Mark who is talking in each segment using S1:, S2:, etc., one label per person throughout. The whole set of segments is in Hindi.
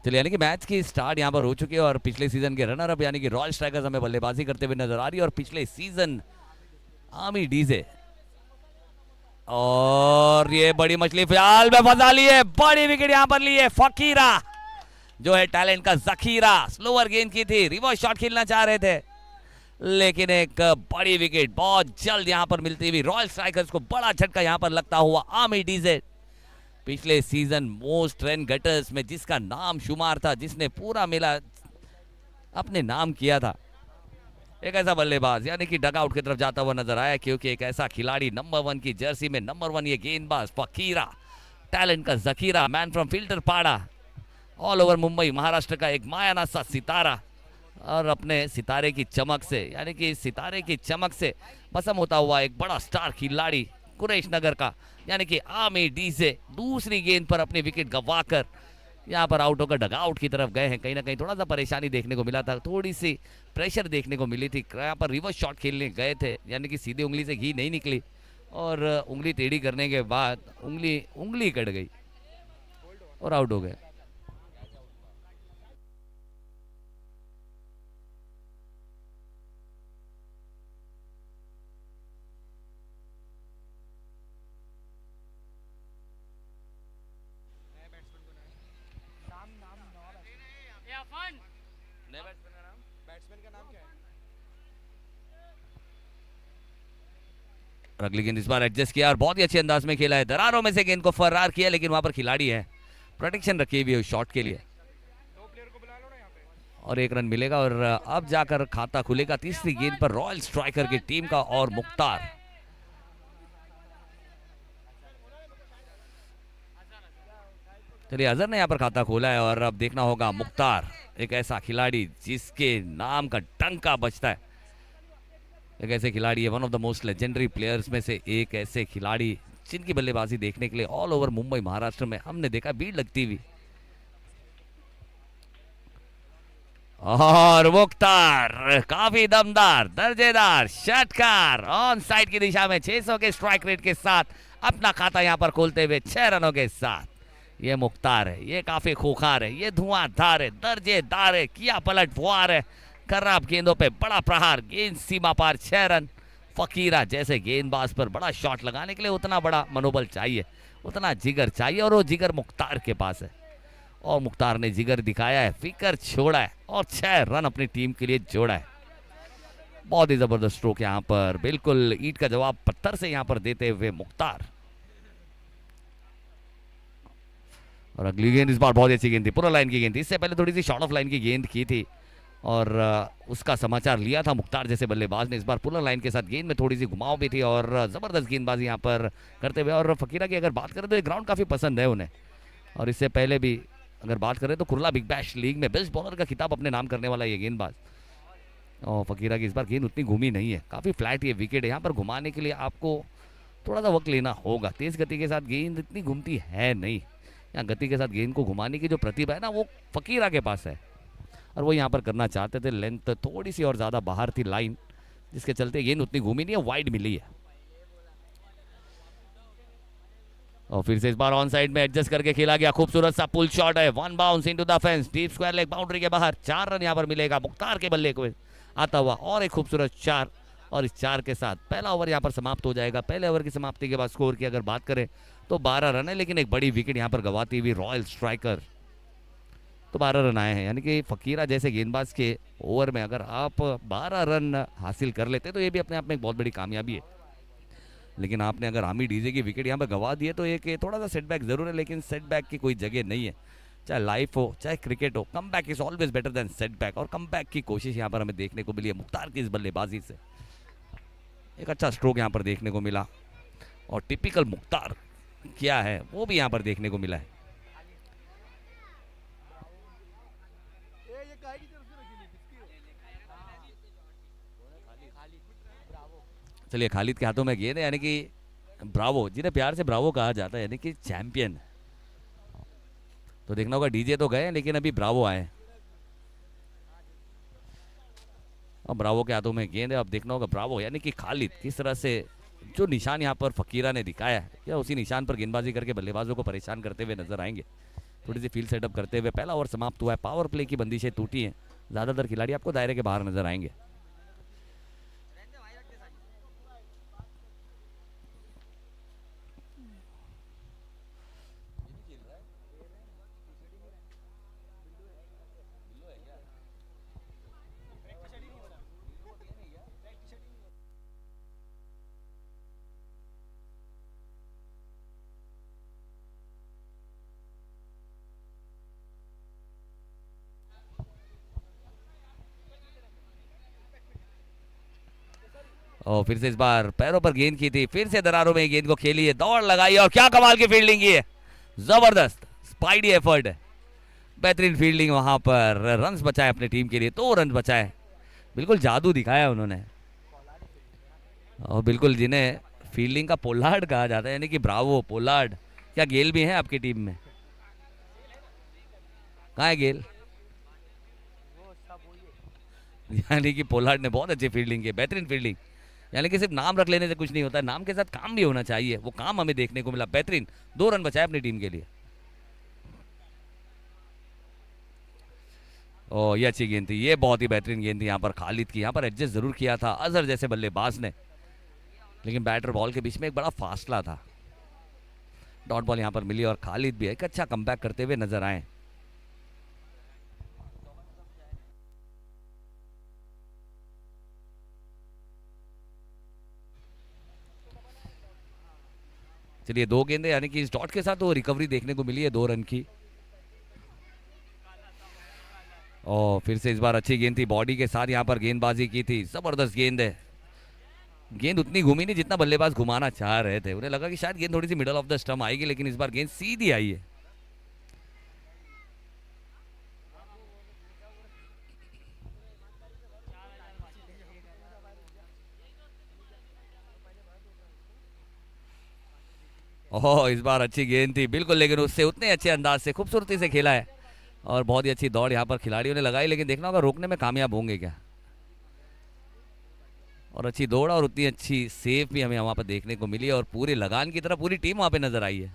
S1: चलिए, यानी कि मैच की स्टार्ट यहाँ पर हो चुकी है और पिछले सीजन के रनर अप यानी कि रॉयल स्ट्राइकर्स हमें बल्लेबाजी करते हुए नजर आ रही है और पिछले सीजन आर्मी डीजे, और ये बड़ी मछली फिलहाल में फंसा ली है, बड़ी विकेट यहाँ पर ली है फकीरा जो है टैलेंट का जखीरा। स्लोअर गेंद की थी, रिवर्स शॉट खेलना चाह रहे थे, लेकिन एक बड़ी विकेट बहुत जल्द यहाँ पर मिलती हुई रॉयल स्ट्राइकर्स को बड़ा झटका यहाँ पर लगता हुआ आर्मी डीजे। पिछले सीजन मोस्ट रन गेटर्स में जिसका नाम शुमार था, जिसने पूरा मेला अपने नाम किया था, एक ऐसा बल्लेबाज यानी कि डगआउट की तरफ जाता हुआ नजर आया, क्योंकि एक ऐसा खिलाड़ी नंबर 1 की जर्सी में नंबर 1 ये गेंदबाज फकीरा, टैलेंट का जखीरा, मैन फ्रॉम फिल्टर पाड़ा, ऑल ओवर मुंबई महाराष्ट्र का एक मायाना सा सितारा, और अपने सितारे की चमक से यानी कि सितारे की चमक से भस्म होता हुआ एक बड़ा स्टार खिलाड़ी कुरैश नगर का यानी कि आर्मी डीजे दूसरी गेंद पर अपनी विकेट गंवाकर यहाँ पर आउट होकर डगआउट की तरफ गए हैं। कहीं ना कहीं थोड़ा सा परेशानी देखने को मिला था, थोड़ी सी प्रेशर देखने को मिली थी। यहाँ पर रिवर्स शॉट खेलने गए थे यानी कि सीधी उंगली से घी नहीं निकली और उंगली टेढ़ी करने के बाद उंगली कट गई और आउट हो गए। अगली गेंद इस बार एडजस्ट किया और बहुत ही अच्छे अंदाज में खेला है, दरारों में से गेंद को फरार किया, लेकिन वहां पर खिलाड़ी है, प्रोटेक्शन रखी हुई है शॉट के लिए और 1 रन मिलेगा और अब जाकर खाता खुलेगा तीसरी गेंद पर रॉयल स्ट्राइकर की टीम का और मुख्तार। चलिए, अजहर ने यहाँ पर खाता खोला है और अब देखना होगा मुख्तार, एक ऐसा खिलाड़ी जिसके नाम का डंका बजता है, एक ऐसे खिलाड़ी है, one of the most legendary players में से एक ऐसे खिलाड़ी जिनकी बल्लेबाजी देखने के लिए ऑल ओवर मुंबई महाराष्ट्र में हमने देखा भीड़ लगती हुई। और मुख्तार काफी दमदार दर्जेदार षटकार ऑन साइड की दिशा में 600 के स्ट्राइक रेट के साथ अपना खाता यहां पर खोलते हुए 6 रनों के साथ। ये मुख्तार है, ये काफी खूंखार है, ये धुआंधार है, दर्जेदार है, किया पलट फुहार है, खराब गेंदों पे बड़ा प्रहार, गेंद सीमा पार 6 रन। फकीरा जैसे गेंदबाज पर बड़ा शॉट लगाने के लिए उतना बड़ा मनोबल चाहिए, उतना जिगर चाहिए और वो जिगर मुख्तार के पास है और मुख्तार ने जिगर दिखाया है, फिकर छोड़ा है और 6 रन अपनी टीम के लिए जोड़ा है। बहुत ही जबरदस्त स्ट्रोक यहाँ पर, बिल्कुल ईंट का जवाब पत्थर से यहाँ पर देते हुए मुख्तार। और अगली गेंद इस बार बहुत अच्छी गेंद थी, पूरा लाइन की गेंद थी, इससे पहले थोड़ी सी शॉर्ट ऑफ लाइन की गेंद की थी और उसका समाचार लिया था मुख्तार जैसे बल्लेबाज ने। इस बार पुलर लाइन के साथ गेंद में थोड़ी सी घुमाव भी थी और जबरदस्त गेंदबाजी यहाँ पर करते हुए। और फकीरा की अगर बात करें तो ये ग्राउंड काफी पसंद है उन्हें, और इससे पहले भी अगर बात करें तो कुर्ला बिग बैश लीग में बेस्ट बॉलर का खिताब अपने नाम करने वाला ये गेंदबाज। और फकीरा की इस बार गेंद उतनी घूमी नहीं है, काफी फ्लैट ये विकेट है, यहाँ पर घुमाने के लिए आपको थोड़ा सा वक्त लेना होगा, तेज गति के साथ गेंद इतनी घूमती है नहीं, यहाँ गति के साथ गेंद को घुमाने की जो प्रतिभा है ना वो फकीरा के पास है और वो यहाँ पर करना चाहते थे। लेंथ थोड़ी सी और ज्यादा बाहर थी लाइन, जिसके चलते गेंद उतनी घूमी नहीं है, वाइड मिली है। और फिर से इस बार ऑन साइड में एडजस्ट करके खेला गया, खूबसूरत सा पुल शॉट है, 1 bounce into the fence, deep square leg boundary के बाहर, 4 रन यहाँ पर मिलेगा मुख्तार के बल्ले को आता हुआ और एक खूबसूरत 4, और इस 4 के साथ पहला ओवर यहाँ पर समाप्त हो जाएगा। पहले ओवर की समाप्ति के बाद स्कोर की अगर बात करें तो 12 रन है, लेकिन एक बड़ी विकेट यहाँ पर गवाती हुई रॉयल स्ट्राइकर, तो 12 रन आए हैं, यानी कि फकीरा जैसे गेंदबाज के ओवर में अगर आप 12 रन हासिल कर लेते तो ये भी अपने आप में एक बहुत बड़ी कामयाबी है। लेकिन आपने अगर आर्मी डीजे की विकेट यहाँ पर गवा दी है तो एक थोड़ा सा सेटबैक जरूर है, लेकिन सेटबैक की कोई जगह नहीं है, चाहे लाइफ हो चाहे क्रिकेट हो, come back is always better than setback, और कम बैक की कोशिश यहाँ पर हमें देखने को मिली है मुख्तार की इस बल्लेबाजी से। एक अच्छा स्ट्रोक यहाँ पर देखने को मिला और टिपिकल मुख्तार क्या है वो भी यहाँ पर देखने को मिला है। चलिए, खालिद के हाथों में गेंद है, यानी कि ब्रावो, जिन्हें प्यार से ब्रावो कहा जाता है, यानी कि चैंपियन। तो देखना होगा, डीजे तो गए लेकिन अभी ब्रावो आए और ब्रावो के हाथों में गेंद है। अब देखना होगा ब्रावो यानी कि खालिद किस तरह से जो निशान यहाँ पर फकीरा ने दिखाया है या उसी निशान पर गेंदबाजी करके बल्लेबाजों को परेशान करते हुए नजर आएंगे। थोड़ी सी फील्ड सेटअप करते हुए पहला ओवर समाप्त हुआ है। पावर प्ले की बंदिशें टूटी हैं, ज़्यादातर खिलाड़ी आपको दायरे के बाहर नजर आएंगे। और फिर से इस बार पैरों पर गेंद की थी, फिर से दरारों में गेंद को खेली है, दौड़ लगाई और क्या कमाल की फील्डिंग की है, जबरदस्त स्पाइडी एफर्ट है, बेहतरीन फील्डिंग वहां पर, रन्स बचाए अपने टीम के लिए, 2 रन बचाए, बिल्कुल जादू दिखाया उन्होंने। और बिल्कुल जिन्हें फील्डिंग का पोलार्ड कहा जाता है, यानी कि ब्रावो पोलार्ड। क्या गेल भी है आपकी टीम में? कहाँ है गेल? यानी कि पोलार्ड ने बहुत अच्छी फील्डिंग की, बेहतरीन फील्डिंग। यानी कि सिर्फ नाम रख लेने से कुछ नहीं होता है, नाम के साथ काम भी होना चाहिए, वो काम हमें देखने को मिला। बेहतरीन 2 रन बचाए अपनी टीम के लिए। ओ ये अच्छी गेंद थी, ये बहुत ही बेहतरीन गेंद थी यहाँ पर खालिद की। यहाँ पर एडजस्ट जरूर किया था अजहर जैसे बल्लेबाज ने, लेकिन बैटर बॉल के बीच में एक बड़ा फासला था। डॉट बॉल यहाँ पर मिली और खालिद भी एक अच्छा कमबैक करते हुए नजर आए। चलिए 2 गेंदें, यानी कि इस डॉट के साथ वो रिकवरी देखने को मिली है 2 रन की। और फिर से इस बार अच्छी गेंद थी, बॉडी के साथ यहाँ पर गेंदबाजी की थी, जबरदस्त गेंद है। गेंद उतनी घूमी नहीं जितना बल्लेबाज घुमाना चाह रहे थे, उन्हें लगा कि शायद गेंद थोड़ी सी मिडल ऑफ द स्टंप आएगी, लेकिन इस बार गेंद सीधी आई है। ओह इस बार अच्छी गेंद थी बिल्कुल, लेकिन उससे उतने अच्छे अंदाज से खूबसूरती से खेला है और बहुत ही अच्छी दौड़ यहाँ पर खिलाड़ियों ने लगाई, लेकिन देखना होगा रोकने में कामयाब होंगे क्या। और अच्छी दौड़ और उतनी अच्छी सेव भी हमें वहाँ पर देखने को मिली, और पूरी लगान की तरह पूरी टीम वहाँ पे नजर आई है।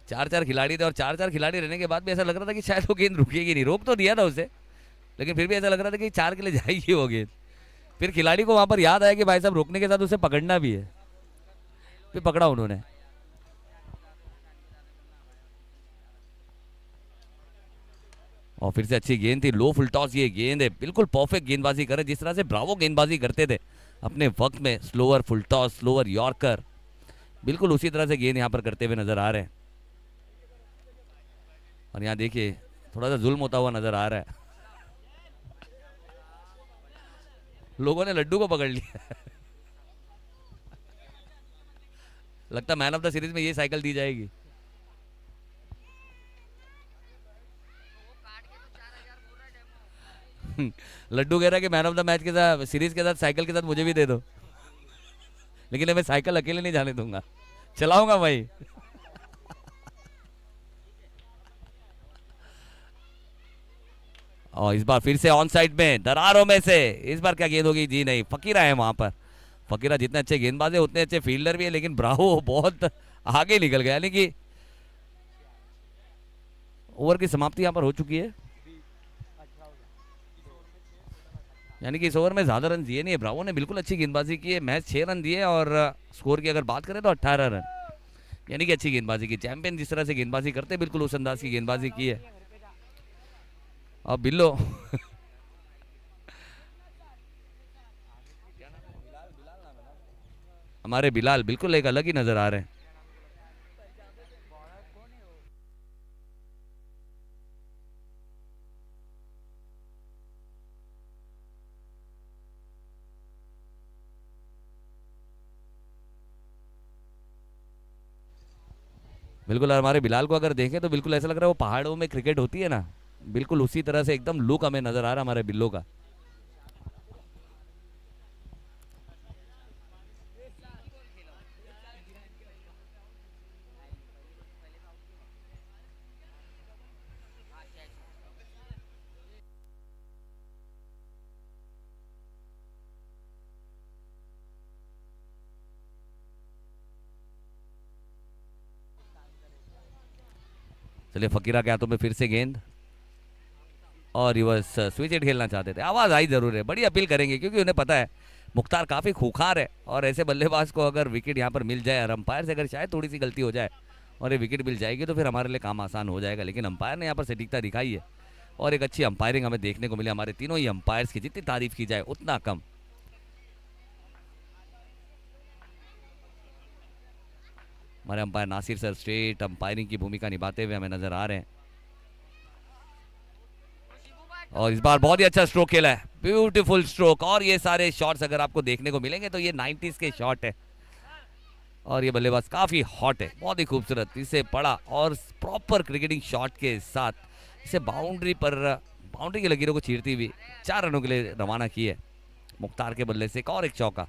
S1: 4-4 खिलाड़ी थे और 4-4 खिलाड़ी रहने के बाद भी ऐसा लग रहा था कि शायद वो गेंद रुकेगी नहीं। रोक तो दिया था उसे, लेकिन फिर भी ऐसा लग रहा था कि 4 के लिए जाएगी वो गेंद। फिर खिलाड़ी को वहाँ पर याद आया कि भाई साहब रोकने के साथ उसे पकड़ना भी है, फिर पकड़ा उन्होंने। और फिर से अच्छी गेंद थी, लो फुल टॉस ये गेंद है, बिल्कुल परफेक्ट गेंदबाजी करे जिस तरह से ब्रावो गेंदबाजी करते थे अपने वक्त में। Slower full toss, slower yorker, बिल्कुल उसी तरह से गेंद यहाँ पर करते हुए नजर आ रहे हैं। और यहाँ देखिए थोड़ा सा जुल्म होता हुआ नजर आ रहा है, लोगों ने लड्डू को पकड़ लिया। लगता मैन ऑफ द सीरीज में ये साइकिल दी जाएगी। लड्डू कह रहा है कि मैन ऑफ द मैच के साथ, सीरीज के साथ, साइकिल के साथ मुझे भी दे दो, लेकिन मैं साइकिल अकेले नहीं जाने दूंगा, चलाऊंगा भाई। और इस बार फिर से ऑन साइड में दरारों में से, इस बार क्या गेंद होगी? जी नहीं, फकीरा है वहां पर। फकीरा जितने अच्छे गेंदबाज है उतने अच्छे फील्डर भी है, लेकिन ब्रावो बहुत आगे निकल गया। यानी कि ओवर की समाप्ति यहां पर हो चुकी है, यानी कि इस ओवर में ज्यादा रन दिए नहीं है ब्रावो ने, बिल्कुल अच्छी गेंदबाजी की है। मैच 6 रन दिए और स्कोर की अगर बात करें तो 18 रन, यानी कि अच्छी गेंदबाजी की। चैंपियन जिस तरह से गेंदबाजी करते हैं बिल्कुल उस अंदाज की गेंदबाजी की है। अब बिल्लो हमारे बिलाल बिल्कुल एक अलग ही नजर आ रहे हैं। बिल्कुल हमारे बिलाल को अगर देखें तो बिल्कुल ऐसा लग रहा है वो पहाड़ों में क्रिकेट होती है ना, बिल्कुल उसी तरह से एकदम लुक हमें नजर आ रहा है हमारे बिल्लो का। चलिए फकीरा के हाथों में फिर से गेंद और रिवर्स स्विच हिट खेलना चाहते थे। आवाज आई जरूर है, बड़ी अपील करेंगे क्योंकि उन्हें पता है मुख्तार काफी खूंखार है और ऐसे बल्लेबाज को अगर विकेट यहाँ पर मिल जाए और अंपायर से अगर शायद थोड़ी सी गलती हो जाए और ये विकेट मिल जाएगी तो फिर हमारे लिए काम आसान हो जाएगा। लेकिन अंपायर ने यहाँ पर सटीकता दिखाई है और एक अच्छी अंपायरिंग हमें देखने को मिली। हमारे तीनों ही अंपायर्स की जितनी तारीफ की जाए उतना कम। हमारे umpire Nasir sir straight umpiring की भूमिका निभाते हुए हमें नजर आ रहे हैं और इस बार बहुत ही अच्छा स्ट्रोक खेला है, ब्यूटीफुल स्ट्रोक। और ये सारे शॉट्स अगर आपको देखने को मिलेंगे तो ये 90s के शॉट है और ये बल्लेबाज काफी हॉट है, बहुत ही खूबसूरत। इसे पड़ा और प्रॉपर क्रिकेटिंग शॉट के साथ इसे बाउंड्री की लकीरों को चीरती हुई 4 रनों के लिए रवाना की है मुख्तार के बल्ले से। एक और एक चौका।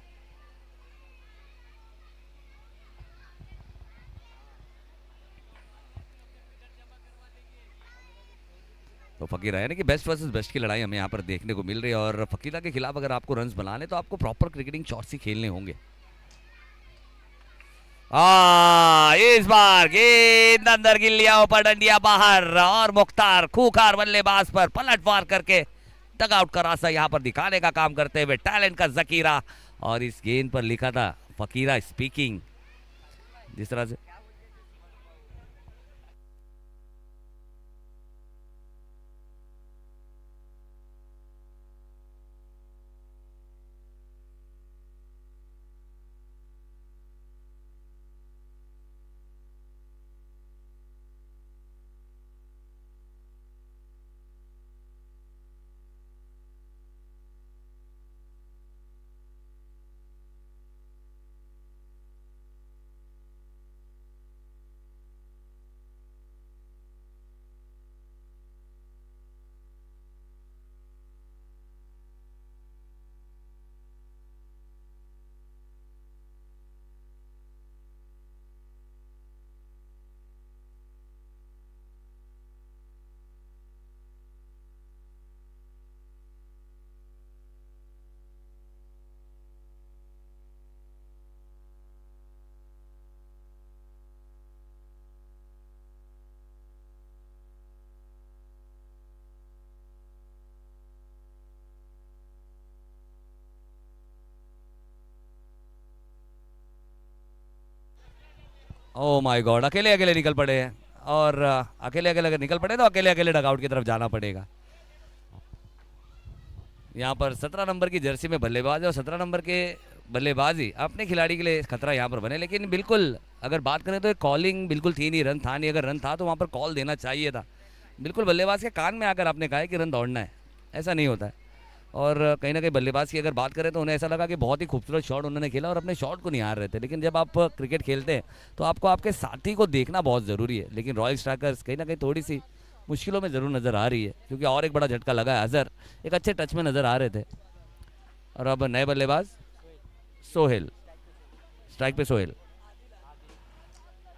S1: तो फकीरा यानी कि बेस्ट वर्सेस बेस्ट की लड़ाई हमें यहाँ पर देखने को मिल रही है और फकीरा के खिलाफ अगर आपको रन्स बनाने तो आपको प्रॉपर क्रिकेटिंग शॉट्स ही खेलने होंगे। इस बार गेंद अंदर गिर लिया, ऊपर डंडिया बाहर और मुख्तार खूंखार बल्लेबाज पर पलटवार करके डगआउट का रास्ता यहाँ पर दिखाने का काम करते हुए टैलेंट का जकीरा। और इस गेंद पर लिखा था फकीरा स्पीकिंग। जिस तरह से ओ माय गॉड, अकेले अकेले निकल पड़े हैं और अकेले अकेले अगर निकल पड़े तो अकेले अकेले डगआउट की तरफ जाना पड़ेगा। यहाँ पर 17 नंबर की जर्सी में बल्लेबाज और 17 नंबर के बल्लेबाजी अपने खिलाड़ी के लिए खतरा यहाँ पर बने। लेकिन बिल्कुल अगर बात करें तो कॉलिंग बिल्कुल थी नहीं, रन था नहीं। अगर रन था तो वहाँ पर कॉल देना चाहिए था। बिल्कुल बल्लेबाज के कान में आकर आपने कहा है कि रन दौड़ना है, ऐसा नहीं होता है। और कहीं ना कहीं बल्लेबाज की अगर बात करें तो उन्हें ऐसा लगा कि बहुत ही खूबसूरत शॉट उन्होंने खेला और अपने शॉट को निहार रहे थे। लेकिन जब आप क्रिकेट खेलते हैं तो आपको आपके साथी को देखना बहुत ज़रूरी है। लेकिन रॉयल स्ट्राइकर्स कहीं ना कहीं थोड़ी सी मुश्किलों में ज़रूर नज़र आ रही है क्योंकि और एक बड़ा झटका लगा है। अजहर एक अच्छे टच में नज़र आ रहे थे और अब नए बल्लेबाज सोहेल, स्ट्राइक पे सोहेल।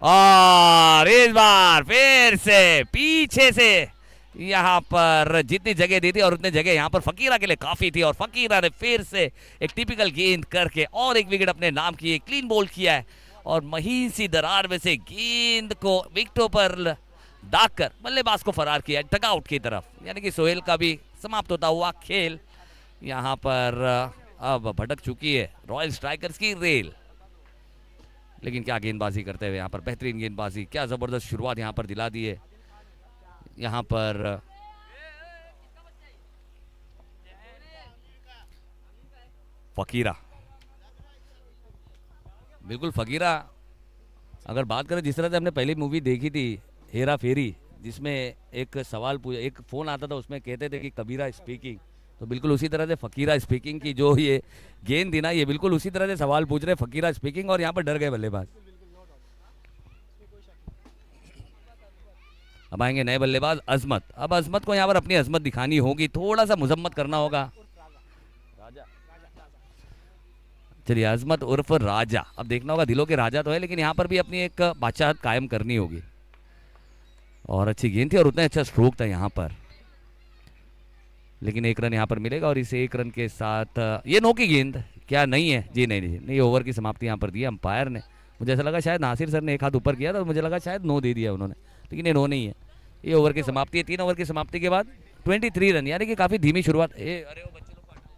S1: और इस बार फिर से पीछे से यहाँ पर जितनी जगह दी थी और उतनी जगह यहाँ पर फकीरा के लिए काफी थी और फकीरा ने फिर से एक टिपिकल गेंद करके और एक विकेट अपने नाम की क्लीन बोल्ड किया है और महीन सी दरार में से गेंद को विकेटों पर दागकर बल्लेबाज को फरार किया डगआउट की तरफ। यानी कि सोहेल का भी समाप्त होता हुआ खेल यहाँ पर अब भटक चुकी है रॉयल स्ट्राइकर्स की रेल। लेकिन क्या गेंदबाजी करते हुए यहाँ पर बेहतरीन गेंदबाजी, क्या जबरदस्त शुरुआत यहाँ पर दिला दी है। यहाँ पर फकीरा, बिल्कुल फकीरा। अगर बात करें जिस तरह से हमने पहली मूवी देखी थी हेरा फेरी, जिसमें एक सवाल पूछा, एक फोन आता था उसमें कहते थे कि कबीरा स्पीकिंग, तो बिल्कुल उसी तरह से फकीरा स्पीकिंग की जो ये गेंद थी ना, ये बिल्कुल उसी तरह से सवाल पूछ रहे फकीरा स्पीकिंग और यहाँ पर डर गए बल्लेबाज। अब आएंगे नए बल्लेबाज अजमत। अब अजमत को यहाँ पर अपनी अजमत दिखानी होगी, थोड़ा सा मुजम्मत करना होगा। चलिए अजमत उर्फ राजा, अब देखना होगा, दिलों के राजा तो है लेकिन यहाँ पर भी अपनी एक बादशाहत कायम करनी होगी। और अच्छी गेंद थी और उतना अच्छा स्ट्रोक था यहाँ पर, लेकिन एक रन यहाँ पर मिलेगा और इस एक रन के साथ ये नो की गेंद क्या नहीं है जी? नहीं, ओवर की समाप्ति यहाँ पर दी अंपायर ने। मुझे ऐसा लगा शायद नासिर सर ने एक हाथ ऊपर किया था, मुझे लगा शायद नो दे दिया उन्होंने, लेकिन ये नो नहीं है। ये ओवर की समाप्ति है। 3 ओवर की समाप्ति के बाद 23 रन, यानी कि काफी धीमी शुरुआत। अरे वो बच्चे लोग को हटाओ।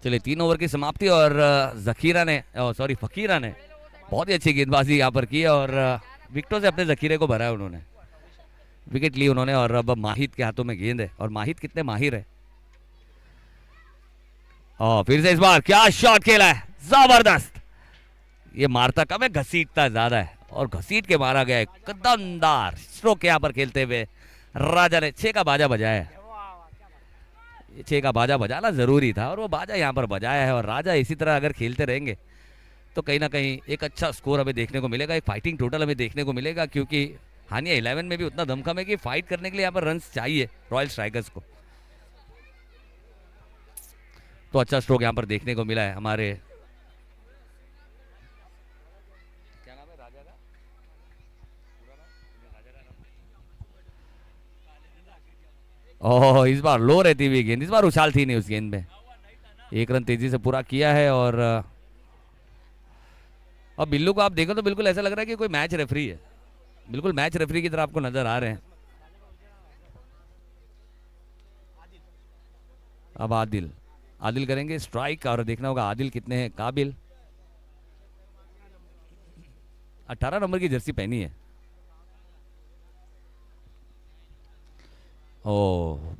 S1: चलिए 3 ओवर की समाप्ति और जखीरा ने, सॉरी फकीरा ने बहुत ही अच्छी गेंदबाजी यहाँ पर की और विकेटों से अपने जखीरे को भरा है उन्होंने। विकेट ली उन्होंने और अब माहिद के हाथों में गेंद है और माहिद कितने माहिर है। और फिर से इस बार क्या शॉट खेला है, जबरदस्त। ये मारता कम है, घसीटता ज्यादा है और घसीट के मारा गया है। कदमदार स्ट्रोक यहाँ पर खेलते हुए राजा ने 6 का बाजा बजाया है। 6 का बाजा बजाना जरूरी था और वो बाजा यहाँ पर बजाया है। और राजा इसी तरह अगर खेलते रहेंगे तो कहीं ना कहीं एक अच्छा स्कोर हमें देखने को मिलेगा, एक फाइटिंग टोटल हमें देखने को मिलेगा, क्योंकि हानिया 11 में भी उतना दमखम है कि फाइट करने के लिए यहाँ पर रन चाहिए रॉयल स्ट्राइकर्स को। तो अच्छा स्ट्रोक यहाँ पर देखने को मिला है हमारे, क्या नाम है राजा का, ओह इस बार लो रहती हुई गेंद, इस बार उछाल थी नहीं उस गेंद में। 1 रन तेजी से पूरा किया है और अब बिल्लू को आप देखो तो बिल्कुल ऐसा लग रहा है कि कोई मैच रेफरी है, बिल्कुल मैच रेफरी की तरह आपको नजर आ रहे हैं। अब आदिल आदिल करेंगे स्ट्राइक और देखना होगा आदिल कितने हैं काबिल। 18 नंबर की जर्सी पहनी है। ओ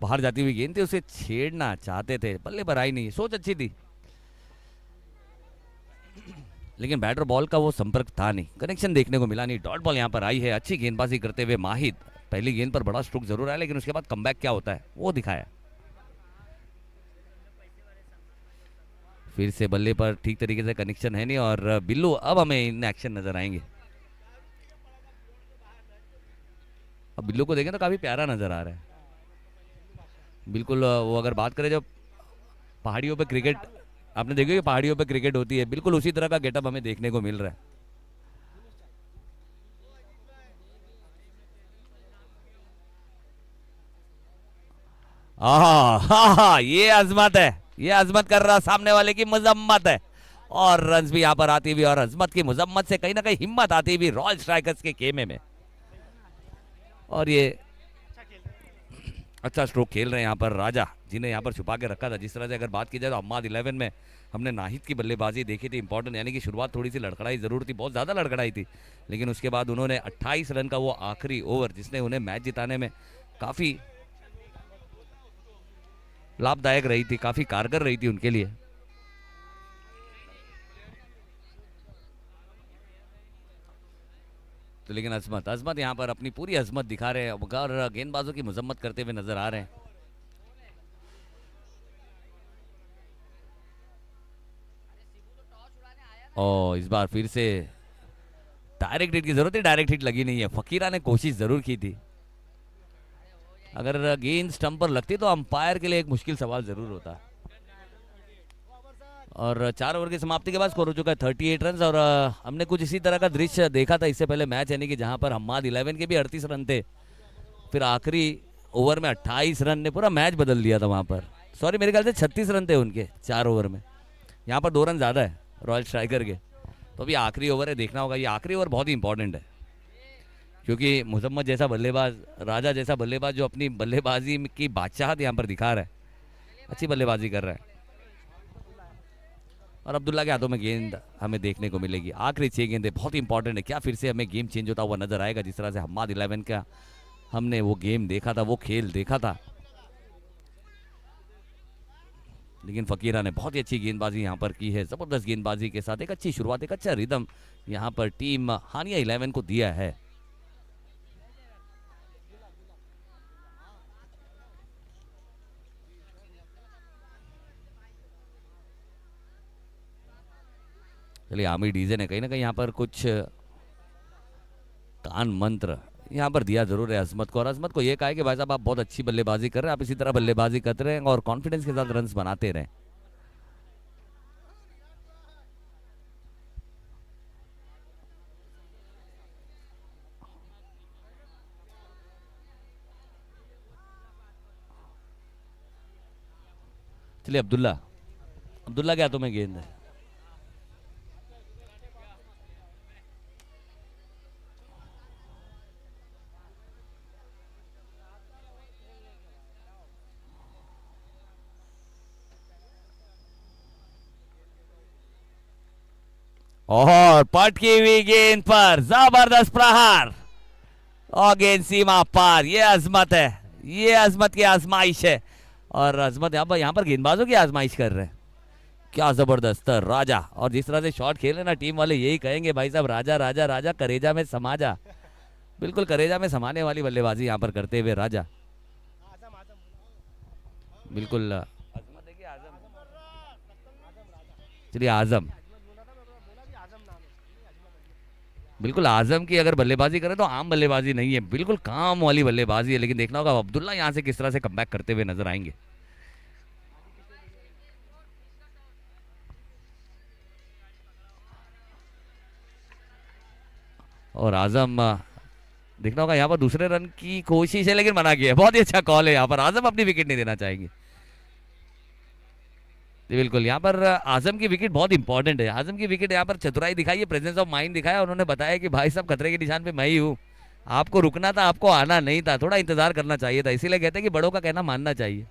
S1: बाहर जाती हुई गेंद थी, उसे छेड़ना चाहते थे, बल्ले पर आई नहीं, सोच अच्छी थी लेकिन बैटर बॉल का वो संपर्क था नहीं, कनेक्शन देखने को मिला नहीं। डॉट बॉल यहाँ पर आई है। अच्छी गेंदबाजी करते हुए माहिद, पहली गेंद पर बड़ा स्ट्रोक जरूर आया लेकिन उसके बाद कमबैक क्या होता है वो दिखाया। फिर से बल्ले पर ठीक तरीके से कनेक्शन है नहीं और बिल्लू अब हमें इन एक्शन नजर आएंगे। अब बिल्लू को देखें तो काफी प्यारा नजर आ रहा है। बिल्कुल वो अगर बात करें जब पहाड़ियों पे क्रिकेट, आपने देखा कि पहाड़ियों पे क्रिकेट होती है, बिल्कुल उसी तरह का गेटअप हमें देखने को मिल रहा है। ये अजमत है, ये अजमत कर रहा सामने वाले की मजम्मत है और रन्स भी यहाँ पर आती हुई और अजमत की मजम्मत से कहीं ना कहीं हिम्मत आती हुई रॉयल स्ट्राइकर्स के खेमे में। और ये अच्छा स्ट्रोक खेल रहे हैं यहाँ पर राजा, जिन्हें यहाँ पर छुपा के रखा था। जिस तरह से अगर बात की जाए तो अम्माद 11 में हमने नाहिद की बल्लेबाजी देखी थी इंपॉर्टेंट, यानी कि शुरुआत थोड़ी सी लड़खड़ाई जरूर थी, बहुत ज़्यादा लड़खड़ाई थी, लेकिन उसके बाद उन्होंने 28 रन का वो आखिरी ओवर जिसने उन्हें मैच जिताने में काफ़ी लाभदायक रही थी, काफ़ी कारगर रही थी उनके लिए। तो लेकिन अजमत अजमत यहाँ पर अपनी पूरी अजमत दिखा रहे हैं और गेंदबाजों की मजम्मत करते हुए नजर आ रहे हैं। और इस बार फिर से डायरेक्ट हिट की जरूरत है, डायरेक्ट हिट लगी नहीं है। फकीरा ने कोशिश जरूर की थी, अगर गेंद स्टंप पर लगती तो अंपायर के लिए एक मुश्किल सवाल जरूर होता। और 4 ओवर की समाप्ति के बाद स्कोर हो चुका है 38 रन और हमने कुछ इसी तरह का दृश्य देखा था इससे पहले मैच, यानी कि जहां पर हम्माद 11 के भी 38 रन थे, फिर आखिरी ओवर में 28 रन ने पूरा मैच बदल दिया था वहां पर। सॉरी मेरे ख्याल से 36 रन थे उनके 4 ओवर में, यहाँ पर 2 रन ज़्यादा है रॉयल स्ट्राइकर के। तो अभी आखिरी ओवर है, देखना होगा। ये आखिरी ओवर बहुत ही इंपॉर्टेंट है क्योंकि मुजम्मद जैसा बल्लेबाज, राजा जैसा बल्लेबाज जो अपनी बल्लेबाजी की बादशाहत यहाँ पर दिखा रहा है, अच्छी बल्लेबाजी कर रहा है। और अब्दुल्ला के हाथों में गेंद हमें देखने को मिलेगी। आखिरी 6 गेंदें बहुत ही इंपॉर्टेंट है, क्या फिर से हमें गेम चेंज होता हुआ नजर आएगा जिस तरह से हम्माद 11 का हमने वो गेम देखा था, वो खेल देखा था। लेकिन फकीरा ने बहुत ही अच्छी गेंदबाजी यहाँ पर की है, जबरदस्त गेंदबाजी के साथ एक अच्छी शुरुआत, एक अच्छा रिदम यहाँ पर टीम हानिया 11 को दिया है। चलिए आमिर डीजे ने कहीं ना कहीं यहाँ पर कुछ कान मंत्र यहाँ पर दिया जरूर है अजमत को, और अजमत को ये कहा है कि भाई साहब आप बहुत अच्छी बल्लेबाजी कर रहे हैं, आप इसी तरह बल्लेबाजी करते रहें और कॉन्फिडेंस के साथ रन्स बनाते रहें। चलिए अब्दुल्ला, अब्दुल्ला क्या तुम्हें गेंद है? और पटकी हुई गेंद पर जबरदस्त प्रहार और गेंद सीमा पार। ये अजमत है, ये अजमत की आजमाइश है, और अजमत यहाँ पर गेंदबाजों की आजमाइश कर रहे हैं। क्या जबरदस्त राजा, और जिस तरह से शॉट खेले ना टीम वाले यही कहेंगे भाई साहब राजा राजा राजा करेजा में समा जा। बिल्कुल करेजा में समाने वाली बल्लेबाजी यहाँ पर करते हुए राजा। बिल्कुल चलिए आजम, बिल्कुल आजम की अगर बल्लेबाजी करें तो आम बल्लेबाजी नहीं है, बिल्कुल काम वाली बल्लेबाजी है। लेकिन देखना होगा अब्दुल्ला यहां से किस तरह से कमबैक करते हुए नजर आएंगे। और आजम देखना होगा यहाँ पर दूसरे रन की कोशिश है लेकिन मना किया है। बहुत ही अच्छा कॉल है यहाँ पर, आजम अपनी विकेट नहीं देना चाहेंगे। बिल्कुल यहाँ पर आजम की विकेट बहुत इंपॉर्टेंट है। आजम की विकेट यहाँ पर चतुराई दिखाई है, प्रेजेंस ऑफ माइंड दिखाया, उन्होंने बताया कि भाई साहब खतरे के निशान पे मैं ही हूँ, आपको रुकना था, आपको आना नहीं था, थोड़ा इंतजार करना चाहिए था। इसीलिए कहते हैं कि बड़ों का कहना मानना चाहिए।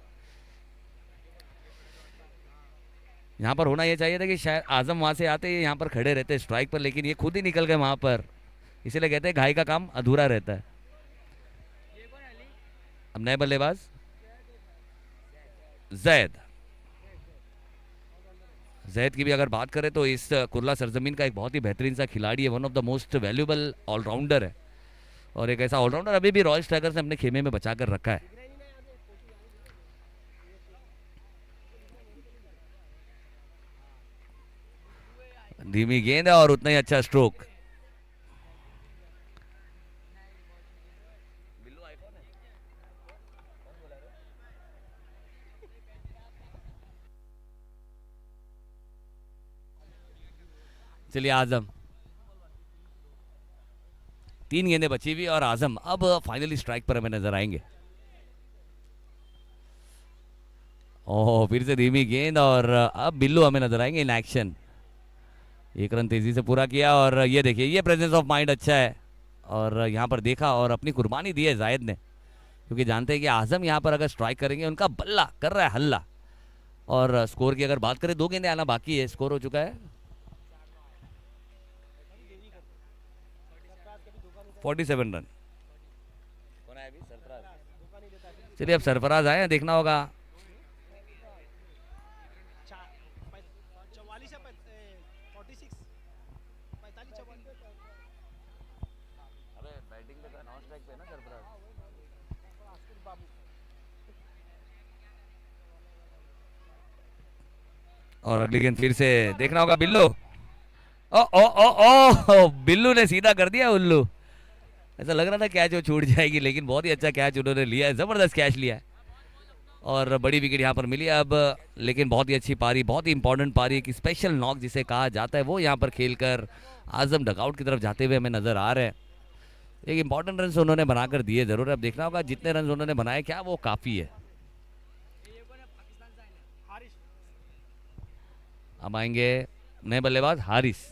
S1: यहाँ पर होना यह चाहिए था कि शायद आजम वहां से आते यहाँ पर खड़े रहते स्ट्राइक पर, लेकिन ये खुद ही निकल गए वहां पर। इसीलिए कहते हैं घाई का काम अधूरा रहता है। अब नए बल्लेबाज जैद, जैद की भी अगर बात करें तो इस कुर्ला सरजमीन का एक बहुत ही बेहतरीन सा खिलाड़ी है, one of the most valuable allrounder है, और एक ऐसा ऑलराउंडर अभी भी रॉयल स्ट्राइकर्स ने अपने खेमे में बचा कर रखा है। धीमी गेंद है और उतना ही अच्छा स्ट्रोक। चलिए आजम, 3 गेंदें बची हुई और आजम अब फाइनली स्ट्राइक पर हमें नजर आएंगे। ओह फिर से धीमी गेंद और अब बिल्लू हमें नजर आएंगे इन एक्शन। 1 रन तेजी से पूरा किया, और ये देखिए ये प्रेजेंस ऑफ माइंड अच्छा है, और यहाँ पर देखा और अपनी कुर्बानी दी है जायद ने, क्योंकि जानते हैं कि आजम यहाँ पर अगर स्ट्राइक करेंगे उनका बल्ला कर रहा है हल्ला। और स्कोर की अगर बात करें 2 गेंदें आना बाकी है, स्कोर हो चुका है 47 रन। चलिए अब सरफराज आए, देखना होगा। और अगली गेंद फिर से देखना होगा बिल्लू। ओ ओ ओ ओ बिल्लू ने सीधा कर दिया उल्लू। ऐसा लग रहा था कैच वो छूट जाएगी, लेकिन बहुत ही अच्छा कैच उन्होंने लिया है, जबरदस्त कैच लिया है, और बड़ी विकेट यहाँ पर मिली है अब। लेकिन बहुत ही अच्छी पारी, बहुत ही इंपॉर्टेंट पारी, एक स्पेशल नॉक जिसे कहा जाता है, वो यहाँ पर खेलकर आजम डगआउट की तरफ जाते हुए हमें नजर आ रहे हैं। एक इंपॉर्टेंट रन उन्होंने बनाकर दिए जरूर। अब देखना होगा जितने रन उन्होंने बनाए क्या वो काफी है। अब आएंगे नए बल्लेबाज हारिस।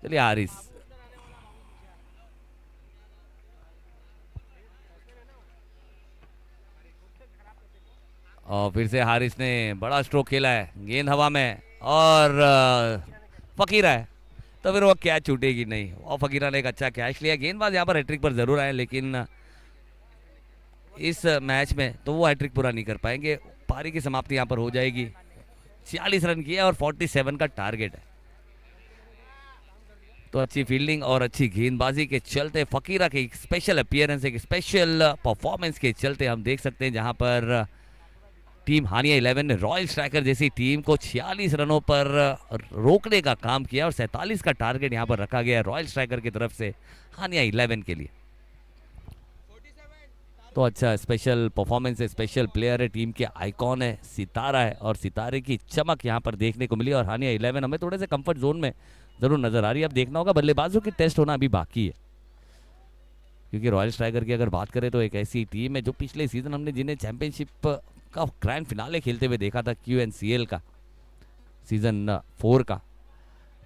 S1: चलिए हारिस, और फिर से हारिस ने बड़ा स्ट्रोक खेला है, गेंद हवा में, और फकीरा है तो फिर वो कैच छूटेगी नहीं, और फकीरा ने एक अच्छा कैच लिया। गेंदबाज यहाँ पर हैट्रिक पर जरूर आए, लेकिन इस मैच में तो वो हैट्रिक पूरा नहीं कर पाएंगे। पारी की समाप्ति यहाँ पर हो जाएगी। 46 रन किया और 47 का टारगेट है। तो अच्छी फील्डिंग और अच्छी गेंदबाजी के चलते फकीरा के एक स्पेशल अपीयरेंस, एक स्पेशल परफॉर्मेंस के चलते हम देख सकते हैं जहां पर टीम हानिया 11 ने रॉयल स्ट्राइकर जैसी टीम को 46 रनों पर रोकने का काम किया और 47 का टारगेट यहां पर रखा गया है रॉयल स्ट्राइकर की तरफ से हानिया 11 के लिए। तो अच्छा स्पेशल परफॉर्मेंस है, स्पेशल प्लेयर है, टीम के आइकॉन है, सितारा है और सितारे की चमक यहां पर देखने को मिली। और हानिया 11 हमें थोड़े से कंफर्ट जोन में जरूर नजर आ रही है। अब देखना होगा, बल्लेबाजों की टेस्ट होना अभी बाकी है, क्योंकि रॉयल स्ट्राइकर की अगर बात करें तो एक ऐसी टीम है जो पिछले सीजन हमने जिन्हें चैंपियनशिप का ग्रैंड फिनाले खेलते हुए देखा था, QNCL का सीजन 4 का।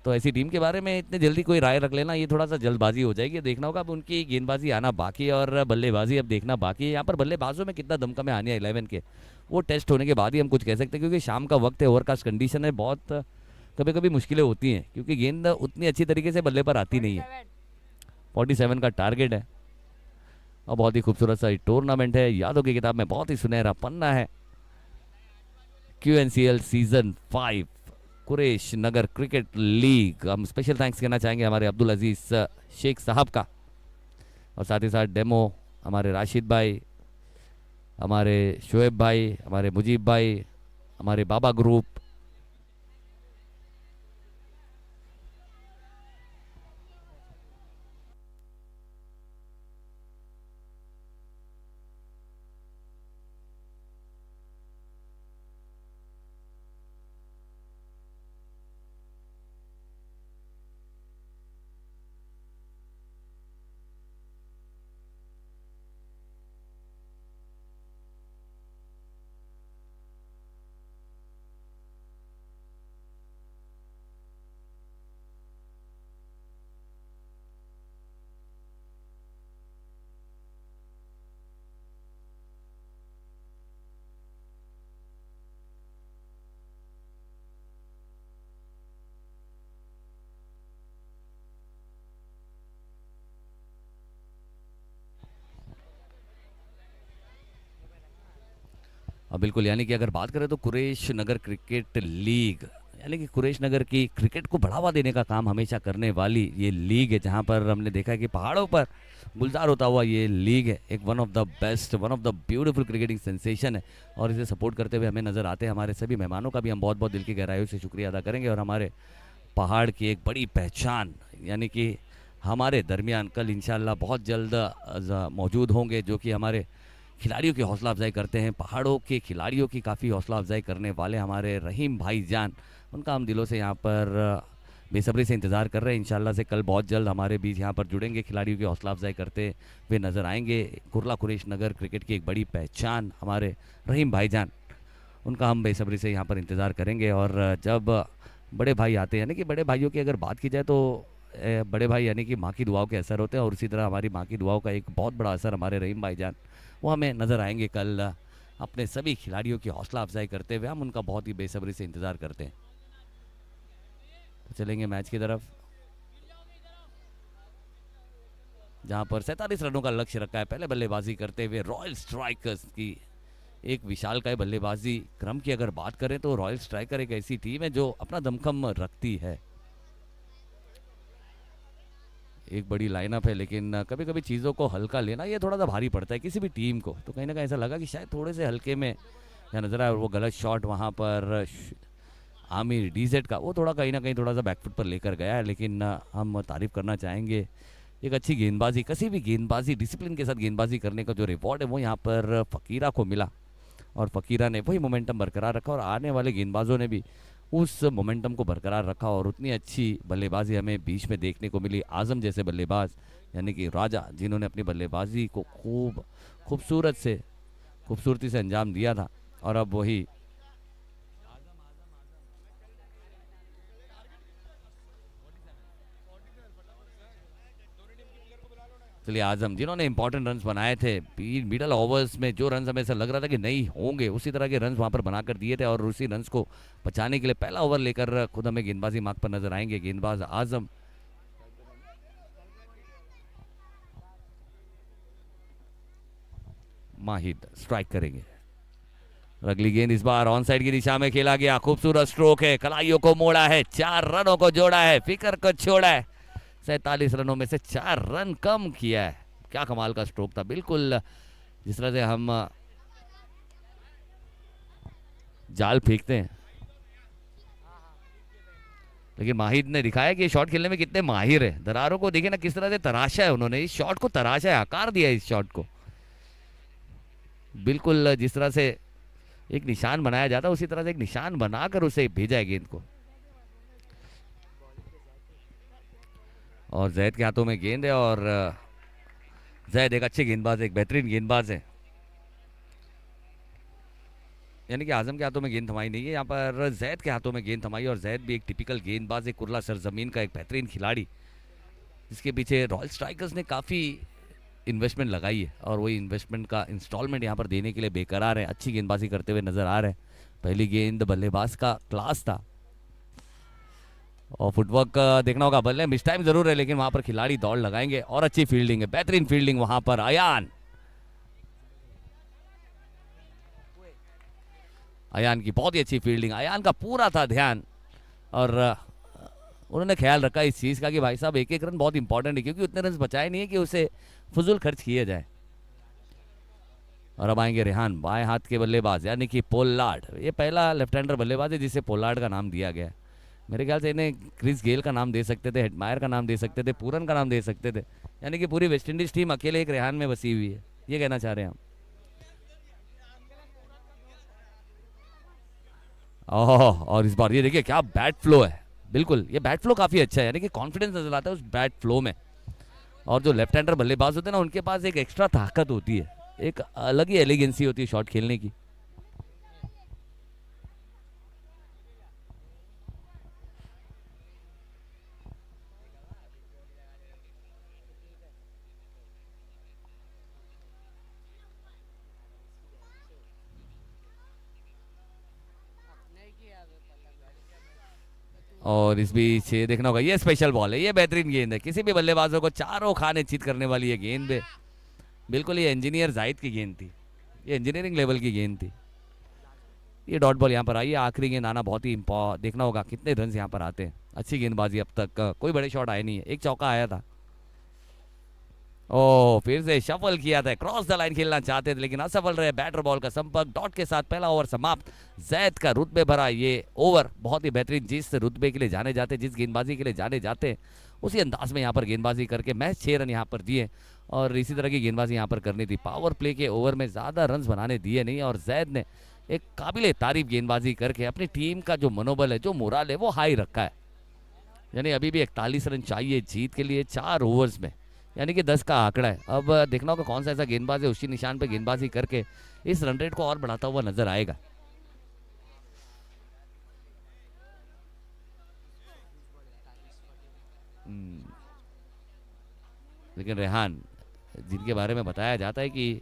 S1: तो ऐसी टीम के बारे में इतने जल्दी कोई राय रख लेना ये थोड़ा सा जल्दबाजी हो जाएगी। देखना होगा अब उनकी गेंदबाजी आना बाकी है और बल्लेबाजी अब देखना बाकी है। यहाँ पर बल्लेबाजों में कितना दमकम है हानिया 11 के, वो टेस्ट होने के बाद ही हम कुछ कह सकते हैं, क्योंकि शाम का वक्त है, ओवरकास्ट कंडीशन है, बहुत कभी कभी मुश्किलें होती हैं क्योंकि गेंद उतनी अच्छी तरीके से बल्ले पर आती नहीं है। 47 का टारगेट है और बहुत ही खूबसूरत सा टूर्नामेंट है, यादों की किताब में बहुत ही सुनहरा पन्ना है। QNCL सीजन 5 कुरैश नगर क्रिकेट लीग। हम स्पेशल थैंक्स कहना चाहेंगे हमारे अब्दुल अजीज शेख साहब का, और साथ ही साथ डेमो हमारे राशिद भाई, हमारे शोएब भाई, हमारे मुजीब भाई, हमारे बाबा ग्रुप, बिल्कुल। यानी कि अगर बात करें तो कुरैश नगर क्रिकेट लीग, यानी कि कुरैश नगर की क्रिकेट को बढ़ावा देने का काम हमेशा करने वाली ये लीग है, जहां पर हमने देखा है कि पहाड़ों पर गुलजार होता हुआ ये लीग है। एक one of the best, one of the beautiful cricketing sensation है और इसे सपोर्ट करते हुए हमें नज़र आते हैं हमारे सभी मेहमानों का भी हम बहुत बहुत दिल की गहराइयों से शुक्रिया अदा करेंगे। और हमारे पहाड़ की एक बड़ी पहचान यानी कि हमारे दरमियान कल इंशाल्लाह बहुत जल्द मौजूद होंगे, जो कि हमारे खिलाड़ियों की हौसला अफजाई करते हैं, पहाड़ों के खिलाड़ियों की काफ़ी हौसला अफजाई करने वाले हमारे रहीम भाईजान, उनका हम दिलों से यहाँ पर बेसब्री से इंतज़ार कर रहे हैं। इंशाल्लाह से कल बहुत जल्द हमारे बीच यहाँ पर जुड़ेंगे, खिलाड़ियों की हौसला अफजाई करते हुए नज़र आएंगे। कुरला कुरैश नगर क्रिकेट की एक बड़ी पहचान हमारे रहीम भाईजान, उनका हम बेसब्री से यहाँ पर इंतज़ार करेंगे। और जब बड़े भाई आते हैं, यानी कि बड़े भाइयों की अगर बात की जाए तो बड़े भाई यानी कि माँ की दुआओं के असर होते हैं, और उसी तरह हमारी माँ की दुआओं का एक बहुत बड़ा असर हमारे रहीम भाईजान, वो हमें नज़र आएंगे कल अपने सभी खिलाड़ियों की हौसला अफजाई करते हुए। हम उनका बहुत ही बेसब्री से इंतज़ार करते हैं। तो चलेंगे मैच की तरफ, जहां पर 47 रनों का लक्ष्य रखा है। पहले बल्लेबाजी करते हुए रॉयल स्ट्राइकर्स की एक विशालकाय बल्लेबाजी क्रम की अगर बात करें तो रॉयल स्ट्राइकर एक ऐसी टीम है जो अपना दमखम रखती है। एक बड़ी लाइनअप है, लेकिन कभी कभी चीज़ों को हल्का लेना ये थोड़ा सा भारी पड़ता है किसी भी टीम को। तो कहीं ना कहीं ऐसा लगा कि शायद थोड़े से हल्के में या नजर आया, और वो गलत शॉट वहाँ पर आमिर DZ का वो थोड़ा कहीं ना कहीं थोड़ा सा बैकफुट पर लेकर गया है। लेकिन हम तारीफ करना चाहेंगे, एक अच्छी गेंदबाजी, कसी भी गेंदबाजी, डिसिप्लिन के साथ गेंदबाजी करने का जो रिवॉर्ड है वो यहाँ पर फ़कीरा को मिला, और फ़कीरा ने वही मोमेंटम बरकरार रखा और आने वाले गेंदबाजों ने भी उस मोमेंटम को बरकरार रखा और उतनी अच्छी बल्लेबाजी हमें बीच में देखने को मिली। आज़म जैसे बल्लेबाज यानी कि राजा, जिन्होंने अपनी बल्लेबाजी को खूबसूरती से अंजाम दिया था, और अब वही चलिए आजम, जिन्होंने इंपॉर्टेंट रन्स बनाए थे मिडल ओवर्स में, जो रन्स हमें ऐसा लग रहा था कि नहीं होंगे, उसी तरह के रन्स वहां पर बनाकर दिए थे, और उसी रन्स को बचाने के लिए पहला ओवर लेकर खुद हमें गेंदबाजी मार्ग पर नजर आएंगे गेंदबाज आजम। माहिद स्ट्राइक करेंगे। अगली गेंद इस बार ऑन साइड की दिशा में खेला गया, खूबसूरत स्ट्रोक है, कलाइयों को मोड़ा है, 4 रनों को जोड़ा है, फिकर को छोड़ा है, 47 रनों में से 4 रन कम किया है। क्या कमाल का स्ट्रोक था, बिल्कुल जिस तरह से हम जाल फेंकते हैं, लेकिन माहिर ने दिखाया कि शॉट खेलने में कितने माहिर है। दरारों को देखिए ना किस तरह से तराशा है उन्होंने, इस शॉट को तराशा है, आकार दिया है इस शॉट को। बिल्कुल जिस तरह से एक निशान बनाया जाता है उसी तरह से एक निशान बनाकर उसे भेजा है गेंद को। और जैद के हाथों में गेंद है और जैद एक अच्छे गेंदबाज है, एक बेहतरीन गेंदबाज है। यानी कि आजम के हाथों में गेंद थमाई नहीं है, यहाँ पर जैद के हाथों में गेंद थमाई। और जैद भी एक टिपिकल गेंदबाज, एक कुरला सरजमीन का एक बेहतरीन खिलाड़ी, जिसके पीछे रॉयल स्ट्राइकर्स ने काफ़ी इन्वेस्टमेंट लगाई है और वही इन्वेस्टमेंट का इंस्टॉलमेंट यहाँ पर देने के लिए बेकरार है। अच्छी गेंदबाजी करते हुए नजर आ रहे हैं। पहली गेंद बल्लेबाज का क्लास था और फुटवर्क देखना होगा। बल्ले मिस टाइम जरूर है लेकिन वहां पर खिलाड़ी दौड़ लगाएंगे और अच्छी फील्डिंग है, बेहतरीन फील्डिंग वहां पर। अयान की बहुत ही अच्छी फील्डिंग, अयान का पूरा था ध्यान और उन्होंने ख्याल रखा इस चीज का कि भाई साहब एक एक रन बहुत इंपॉर्टेंट है, क्योंकि उतने रन बचाए नहीं है कि उसे फजूल खर्च किए जाए। और अब आएंगे रेहान, बाएं हाथ के बल्लेबाज यानी कि पोलार्ड। ये पहला लेफ्ट हैंडर बल्लेबाज है जिसे पोलार्ड का नाम दिया गया। मेरे ख्याल से इन्हें क्रिस गेल का नाम दे सकते थे, हेडमायर का नाम दे सकते थे, पूरन का नाम दे सकते थे। यानी कि पूरी वेस्ट इंडीज टीम अकेले एक रेहान में बसी हुई है, ये कहना चाह रहे हैं हम। ओह, और इस बार ये देखिए क्या बैट फ्लो है। बिल्कुल ये बैट फ्लो काफी अच्छा है, यानी कि कॉन्फिडेंस नजर आता है उस बैट फ्लो में। और जो लेफ्ट हैंडर बल्लेबाज होते हैं ना, उनके पास एक एक्स्ट्रा ताकत होती है, एक अलग ही एलिगेंसी होती है शॉट खेलने की। और इस बीच देखना होगा, ये स्पेशल बॉल है, ये बेहतरीन गेंद है, किसी भी बल्लेबाजों को चारों खाने चित करने वाली ये गेंद है। बिल्कुल ये इंजीनियर जाहिद की गेंद थी, ये इंजीनियरिंग लेवल की गेंद थी। ये डॉट बॉल यहाँ पर आई है, आखिरी गेंद आना बहुत ही देखना होगा कितने रन यहाँ पर आते हैं। अच्छी गेंदबाजी, अब तक कोई बड़े शॉट आए नहीं है, एक चौका आया था। ओ फिर से शफल किया था, क्रॉस द लाइन खेलना चाहते थे लेकिन असफल रहे। बैटर बॉल का संपर्क, डॉट के साथ पहला ओवर समाप्त। जैद का रुतबे भरा ये ओवर बहुत ही बेहतरीन, जिस रुतबे के लिए जाने जाते, जिस गेंदबाजी के लिए जाने जाते उसी अंदाज में यहाँ पर गेंदबाजी करके मैच 6 रन यहाँ पर दिए और इसी तरह की गेंदबाजी यहाँ पर करनी थी। पावर प्ले के ओवर में ज्यादा रन बनाने दिए नहीं और जैद ने एक काबिले तारीफ गेंदबाजी करके अपनी टीम का जो मनोबल है, जो मोराल है, वो हाई रखा है। यानी अभी भी 41 रन चाहिए जीत के लिए 4 ओवर्स में, यानी कि 10 का आंकड़ा है। अब देखना होगा कौन सा ऐसा गेंदबाज है उसी निशान पे गेंदबाजी करके इस रन रेट को और बढ़ाता हुआ नजर आएगा। लेकिन रेहान, जिनके बारे में बताया जाता है कि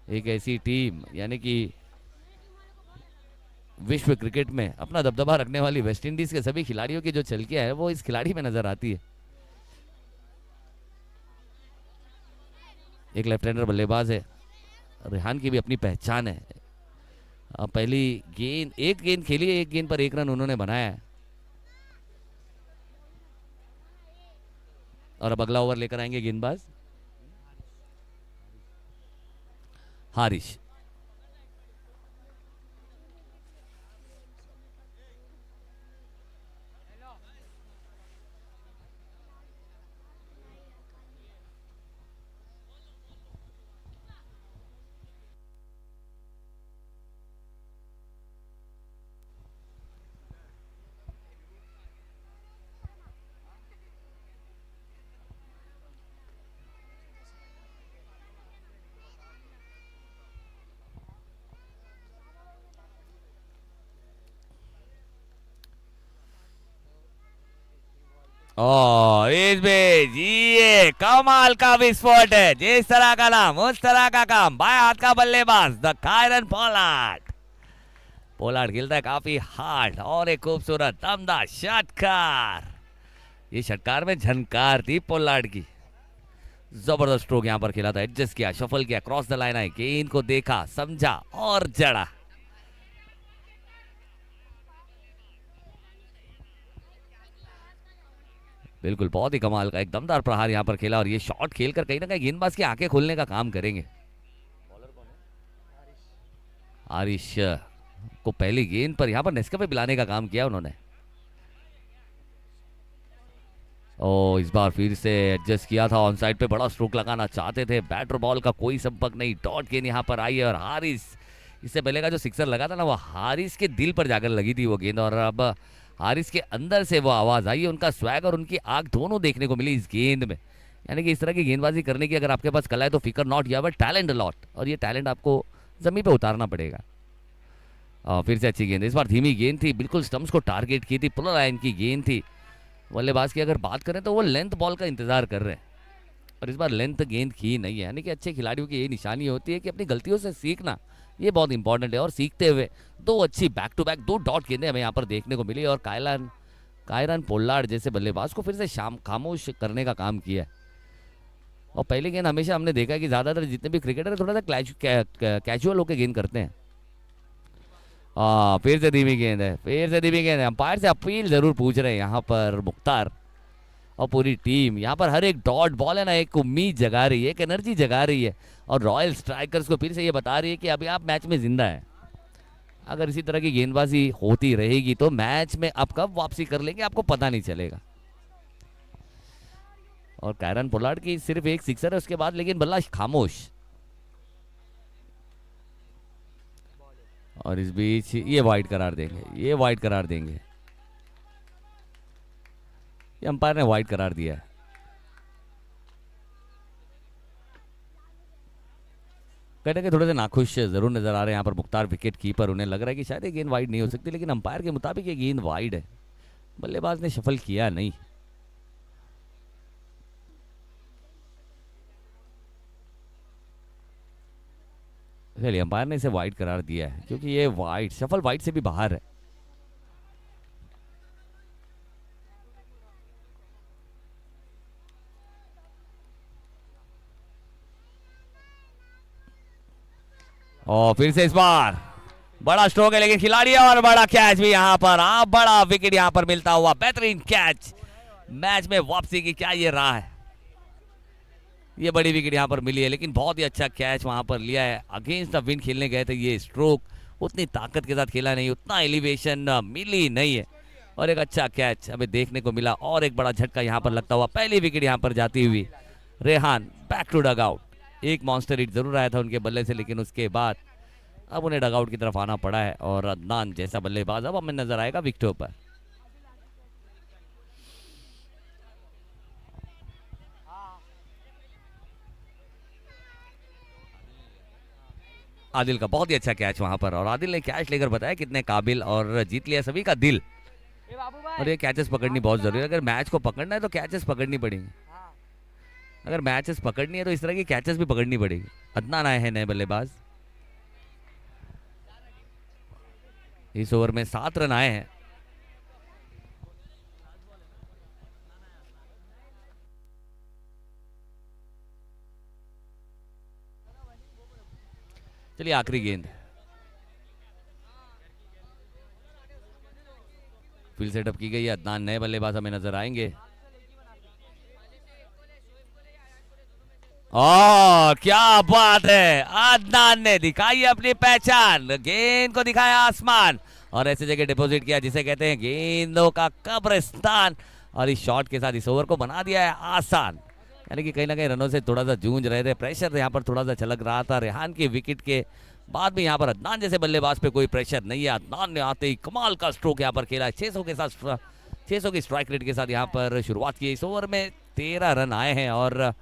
S1: एक ऐसी टीम यानी कि विश्व क्रिकेट में अपना दबदबा रखने वाली वेस्ट इंडीज के सभी खिलाड़ियों की जो छलकियां है वो इस खिलाड़ी में नजर आती है। एक लेफ्ट हैंडर बल्लेबाज है, रेहान की भी अपनी पहचान है। पहली गेंद, एक गेंद खेली है, एक गेंद पर 1 रन उन्होंने बनाया है। और अब अगला ओवर लेकर आएंगे गेंदबाज हारिश। इस बीच ये कमाल का विस्फोट है, जिस तरह का नाम उस तरह का काम। बाएं हाथ का बल्लेबाज द कायरन पोलार्ड। पोलार्ड खेलता है काफी हार्ड और एक खूबसूरत दमदार षटकार। ये षटकार में झनकार थी पोलार्ड की। जबरदस्त स्ट्रोक यहां पर खेला था, एडजस्ट किया, शफल किया, क्रॉस द लाइन आई, गेंद को देखा, समझा और जड़ा। बिल्कुल बहुत ही कमाल का एक दमदार प्रहार यहाँ पर खेला और ये शॉट खेलकर कहीं ना कहीं गेंदबाज की आंखें खोलने का काम करेंगे। आरिश को पहली गेंद पर यहाँ पर नेस्कैफे पिलाने का काम किया उन्होंने। ओ इस बार फिर से एडजस्ट किया था, ऑन साइड पे बड़ा स्ट्रोक लगाना चाहते थे, बैटर बॉल का कोई संपर्क नहीं, डॉट गेंद यहाँ पर आई है और हारिस, इससे पहले का जो सिक्सर लगा था ना वो हारिस के दिल पर जाकर लगी थी वो गेंद और अब हारिस के अंदर से वो आवाज आई है, उनका स्वैग और उनकी आंख दोनों देखने को मिली इस गेंद में। यानी कि इस तरह की गेंदबाजी करने की अगर आपके पास कला है तो फिकर नॉट, या बट टैलेंट लॉट, और ये टैलेंट आपको जमीन पे उतारना पड़ेगा। फिर से अच्छी गेंद, इस बार धीमी गेंद थी, बिल्कुल स्टंप्स को टारगेट की थी, पुलर लाइन की गेंद थी। बल्लेबाज की अगर बात करें तो वो लेंथ बॉल का इंतजार कर रहे हैं और इस बार लेंथ गेंद की नहीं है। यानी कि अच्छे खिलाड़ियों की यही निशानी होती है कि अपनी गलतियों से सीखना, ये बहुत इंपॉर्टेंट है। और सीखते हुए दो अच्छी बैक टू बैक 2 डॉट गेंदें हमें यहाँ पर देखने को मिली और कायरन पोलार्ड जैसे बल्लेबाज को फिर से खामोश करने का काम किया है। और पहली गेंद हमेशा हमने देखा है कि ज़्यादातर जितने भी क्रिकेटर थोड़ा सा कैजुअल होकर गेंद करते हैं। फिर से धीमी गेंद है, फिर से धीमी गेंद है। अंपायर से अपील जरूर पूछ रहे हैं यहाँ पर मुख्तार और पूरी टीम। यहाँ पर हर एक डॉट बॉल है ना एक उम्मीद जगा रही है, एक एनर्जी जगा रही है और रॉयल स्ट्राइकर्स को फिर से ये बता रही है कि अभी आप मैच में जिंदा है। अगर इसी तरह की गेंदबाजी होती रहेगी तो मैच में आप कब वापसी कर लेंगे आपको पता नहीं चलेगा। और कायरन पोलार्ड की सिर्फ एक सिक्सर है उसके बाद, लेकिन बल्ला खामोश। और इस बीच ये वाइड करार देंगे, ये वाइड करार देंगे, ये अंपायर ने वाइड करार दिया है। कहते हैं थोड़े से नाखुश जरूर नजर आ रहे हैं यहाँ पर मुख्तार विकेट कीपर, उन्हें लग रहा है कि शायद ये गेंद वाइड नहीं हो सकती, लेकिन अंपायर के मुताबिक ये गेंद वाइड है। बल्लेबाज ने शफल किया नहीं। चलिए अंपायर ने इसे वाइड करार दिया है क्योंकि ये वाइड, शफल वाइड से भी बाहर है। और फिर से इस बार बड़ा स्ट्रोक है लेकिन खिलाड़ी और बड़ा कैच भी यहाँ पर, बड़ा विकेट यहाँ पर मिलता हुआ, बेहतरीन कैच, मैच में वापसी की क्या ये राह है। ये बड़ी विकेट यहाँ पर मिली है लेकिन बहुत ही अच्छा कैच वहां पर लिया है। अगेंस्ट द विंड खेलने गए थे, ये स्ट्रोक उतनी ताकत के साथ खेला नहीं, उतना एलिवेशन मिली नहीं है और एक अच्छा कैच हमें देखने को मिला और एक बड़ा झटका यहाँ पर लगता हुआ। पहली विकेट यहाँ पर जाती हुई Rehan back to dugout. एक मॉन्स्टर हिट जरूर आया था उनके बल्ले से लेकिन उसके बाद अब उन्हें डग आउट की तरफ आना पड़ा है और अदनान जैसा बल्लेबाज अब हमें नजर आएगा विकेटों पर। आदिल का बहुत ही अच्छा कैच वहां पर और आदिल ने कैच लेकर बताया कितने काबिल और जीत लिया सभी का दिल। और ये कैचेस पकड़नी बहुत जरूरी है, अगर मैच को पकड़ना है तो कैचेस पकड़नी पड़ेंगी, अगर मैचेस पकड़नी है तो इस तरह की कैचेस भी पकड़नी पड़ेगी। अदनान आए हैं नए बल्लेबाज, इस ओवर में 7 रन आए हैं। चलिए आखिरी गेंद, फील्ड सेटअप की गई है। अदनान नए बल्लेबाज हमें नजर आएंगे। क्या बात है, अदनान ने दिखाई अपनी पहचान, गेंद को दिखाया आसमान और ऐसी जगह डिपॉजिट किया जिसे कहते हैं गेंदों का कब्रिस्तान, और इस शॉट के साथ इस ओवर को बना दिया है आसान। यानी कि कहीं ना कहीं रनों से थोड़ा सा जूझ रहे थे, प्रेशर यहाँ पर थोड़ा सा झलक रहा था। रेहान की विकेट के बाद भी यहाँ पर अदनान जैसे बल्लेबाज पे कोई प्रेशर नहीं है। अदनान ने आते ही कमाल का स्ट्रोक यहाँ पर खेला, 600 के साथ 600 की स्ट्राइक रेट के साथ यहाँ पर शुरुआत की। इस ओवर में 13 रन आए हैं और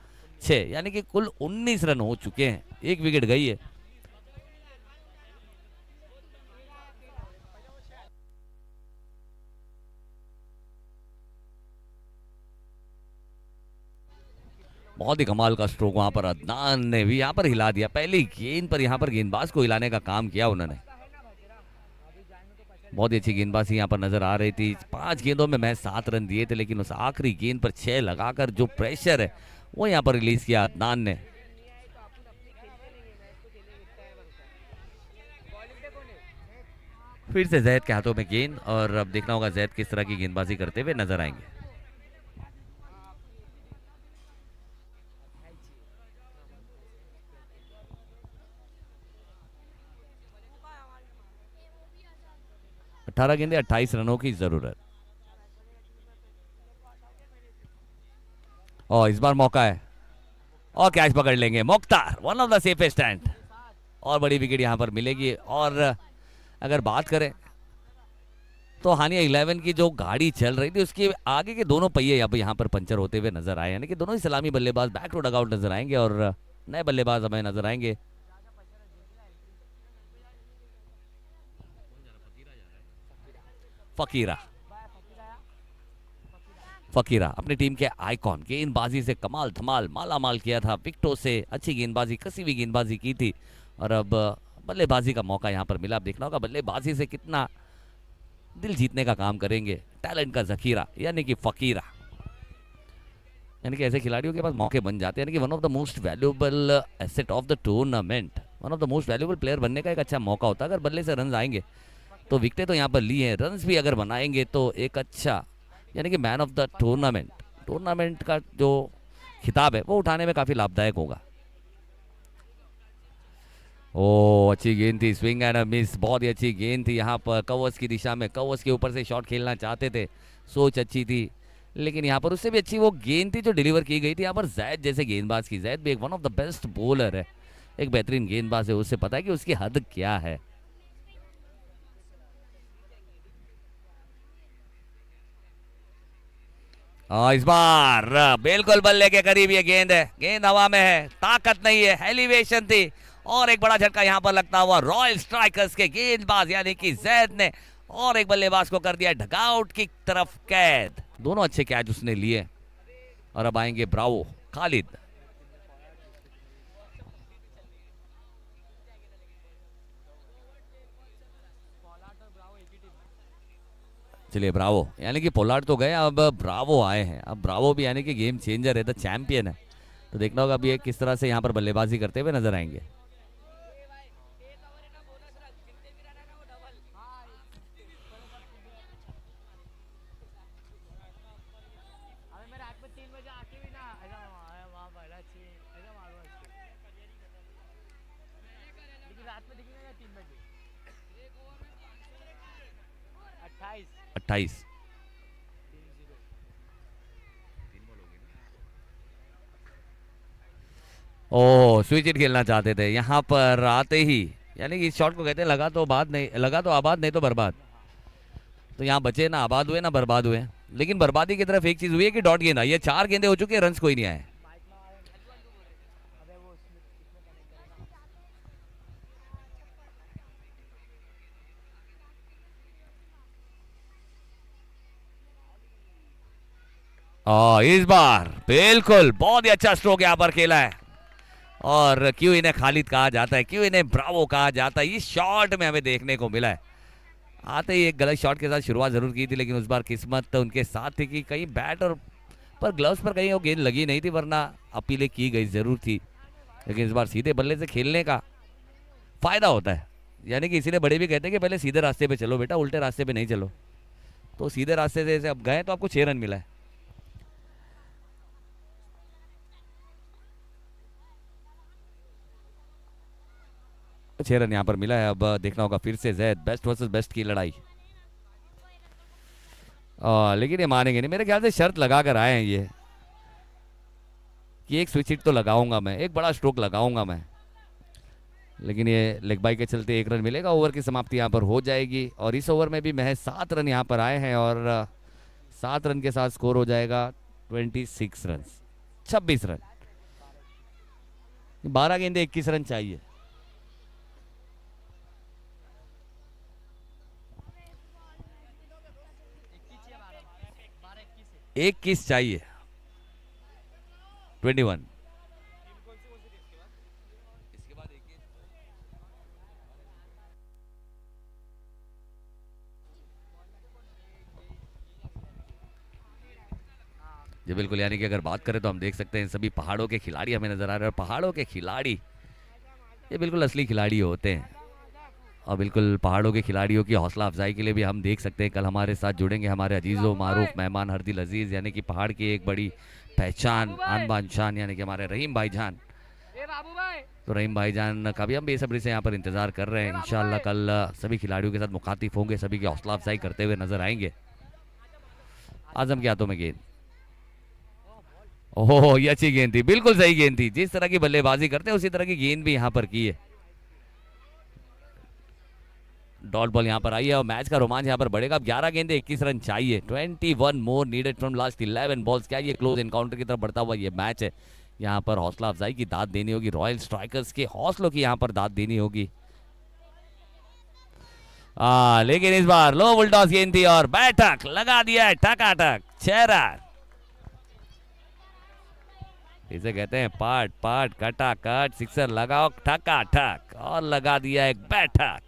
S1: 6, यानी कि कुल 19 रन हो चुके हैं, एक विकेट गई है। बहुत ही कमाल का स्ट्रोक वहां पर अदनान ने भी यहाँ पर हिला दिया। पहली गेंद पर यहाँ पर गेंदबाज को हिलाने का काम किया उन्होंने। बहुत ही अच्छी गेंदबाजी यहाँ पर नजर आ रही थी। 5 गेंदों में मैच 7 रन दिए थे लेकिन उस आखिरी गेंद पर 6 लगाकर जो प्रेशर है वो यहाँ पर रिलीज किया अदनान ने। फिर से जैद के हाथों में गेंद और अब देखना होगा जैद किस तरह की गेंदबाजी करते हुए नजर आएंगे। 18 गेंदे 28 रनों की जरूरत। और इस बार मौका है और कैच पकड़ लेंगे Mukhtar, one of the safest stand, और बड़ी विकेट यहां पर मिलेगी। और अगर बात करें तो हानिया 11 की जो गाड़ी चल रही थी उसके आगे के दोनों पहिए अब यहाँ पर पंचर होते हुए नजर आए, यानी कि दोनों ही सलामी बल्लेबाज बैक टू डगआउट नजर आएंगे और नए बल्लेबाज हमें नजर आएंगे। फकीरा, फकीरा अपनी टीम के आइकॉन, गेंदबाजी से कमाल धमाल माला माल किया था, विकेटों से अच्छी गेंदबाजी, कसी हुई गेंदबाजी की थी, और अब बल्लेबाजी का मौका यहाँ पर मिला। अब देखना होगा बल्लेबाजी से कितना दिल जीतने का काम करेंगे टैलेंट का जखीरा यानी कि फकीरा। यानी कि ऐसे खिलाड़ियों के पास मौके बन जाते हैं, यानी कि one of the most valuable asset of the tournament, one of the most valuable player बनने का एक अच्छा मौका होता है। अगर बल्ले से रन आएंगे तो विकेटें तो यहाँ पर ली हैं, रन्स भी अगर बनाएंगे तो एक अच्छा यानी कि मैन ऑफ द टूर्नामेंट का जो खिताब है वो उठाने में काफी लाभदायक होगा। ओ अच्छी गेंद थी, स्विंग एंड अ मिस, बहुत ही अच्छी गेंद थी यहाँ पर कवर्स की दिशा में, कवर्स के ऊपर से शॉट खेलना चाहते थे, सोच अच्छी थी, लेकिन यहाँ पर उससे भी अच्छी वो गेंद थी जो डिलीवर की गई थी यहाँ पर जैद जैसे गेंदबाज की। जैद भी एक one of the best bowler है, एक बेहतरीन गेंदबाज है, उससे पता है कि उसकी हद क्या है। इस बार बिल्कुल बल्ले के करीब ये गेंद है, गेंद हवा में है, ताकत नहीं है, एलिवेशन थी, और एक बड़ा झटका यहां पर लगता हुआ रॉयल स्ट्राइकर्स के गेंदबाज यानी कि जैद ने, और एक बल्लेबाज को कर दिया डगआउट की तरफ कैद। दोनों अच्छे कैच उसने लिए, और अब आएंगे ब्रावो खालिद। चलिए ब्रावो यानी कि पोलार्ड तो गए, अब ब्रावो आए हैं। अब ब्रावो भी यानी कि गेम चेंजर है, द चैंपियन है, तो देखना होगा अभी किस तरह से यहाँ पर बल्लेबाजी करते हुए नजर आएंगे। ओह स्विच हिट खेलना चाहते थे यहाँ पर आते ही, यानी कि इस शॉट को कहते हैं लगा तो आबाद नहीं तो बर्बाद। तो यहाँ बचे ना आबाद हुए ना बर्बाद हुए, लेकिन बर्बादी की तरफ एक चीज हुई है कि डॉट गेंद आई है, 4 गेंदे हो चुके हैं, रन्स कोई नहीं आए। इस बार बिल्कुल बहुत ही अच्छा स्ट्रोक यहाँ पर खेला है, और क्यों इन्हें खालिद कहा जाता है, क्यों इन्हें ब्रावो कहा जाता है, इस शॉट में हमें देखने को मिला है। आते ही एक गलत शॉट के साथ शुरुआत जरूर की थी, लेकिन उस बार किस्मत उनके साथ थी कि कहीं बैट और पर ग्लव्स पर कहीं वो गेंद लगी नहीं थी, वरना अपीलें की गई जरूर थी। लेकिन इस बार सीधे बल्ले से खेलने का फायदा होता है, यानी कि इसीलिए बड़े भी कहते हैं कि पहले सीधे रास्ते पे चलो बेटा, उल्टे रास्ते पे नहीं चलो। तो सीधे रास्ते से अब गए तो आपको 6 रन मिला है। तो 6 रन यहाँ पर मिला है। अब देखना होगा फिर से जैद बेस्ट वर्सेस बेस्ट की लड़ाई, लेकिन ये मानेंगे नहीं, मेरे ख्याल से शर्त लगा कर आए हैं ये कि एक स्विच हिट तो लगाऊंगा मैं, एक बड़ा स्ट्रोक लगाऊंगा मैं, लेकिन ये लेग बाई के चलते 1 रन मिलेगा। ओवर की समाप्ति यहाँ पर हो जाएगी, और इस ओवर में भी महज 7 रन यहाँ पर आए हैं, और 7 रन के साथ स्कोर हो जाएगा 26 रन, 26 रन, 12 गेंदे 21 रन चाहिए। 21 चाहिए, 21। जी बिल्कुल, यानी कि अगर बात करें तो हम देख सकते हैं सभी पहाड़ों के खिलाड़ी हमें नजर आ रहे हैं, और पहाड़ों के खिलाड़ी ये बिल्कुल असली खिलाड़ी होते हैं, और बिल्कुल पहाड़ों के खिलाड़ियों की हौसला अफजाई के लिए भी हम देख सकते हैं कल हमारे साथ जुड़ेंगे हमारे अजीज़ो मारूफ मेहमान हरदिल अजीज़, यानी कि पहाड़ की एक बड़ी पहचान आन बान शान, यानी कि हमारे रहीम भाईजान। तो रहीम भाईजान का भी हम बेसब्री से यहाँ पर इंतजार कर रहे हैं। इंशाल्लाह कल सभी खिलाड़ियों के साथ मुखातिब होंगे, सभी की हौसला अफजाई करते हुए नजर आएंगे। आजम के हाथों में गेंद, ओह ये अच्छी गेंद थी, बिल्कुल सही गेंद थी। जिस तरह की बल्लेबाजी करते हैं उसी तरह की गेंद भी यहाँ पर की है। डॉट बॉल यहाँ पर आई है और मैच का रोमांच यहाँ पर बढ़ेगा। अब 11 गेंदे 21 रन चाहिए। 21 मोर नीडेड फ्रॉम लास्ट 11 बॉल्स। क्या ये क्लोज एनकाउंटर की तरफ बढ़ता हुआ ये मैच है। यहाँ पर हौसला अफजाई की दाद देनी होगी, रॉयल स्ट्राइकर्स के हौसलों की यहाँ पर दाद देनी होगी। लेकिन इस बार लो बुलडॉज गेंद थी और बैठक लगा दिया है टकाटक 6 रन। इसे कहते हैं पाट पाट कटा कट, सिक्सर लगाओ ठकाठक और लगा दिया एक बैठक।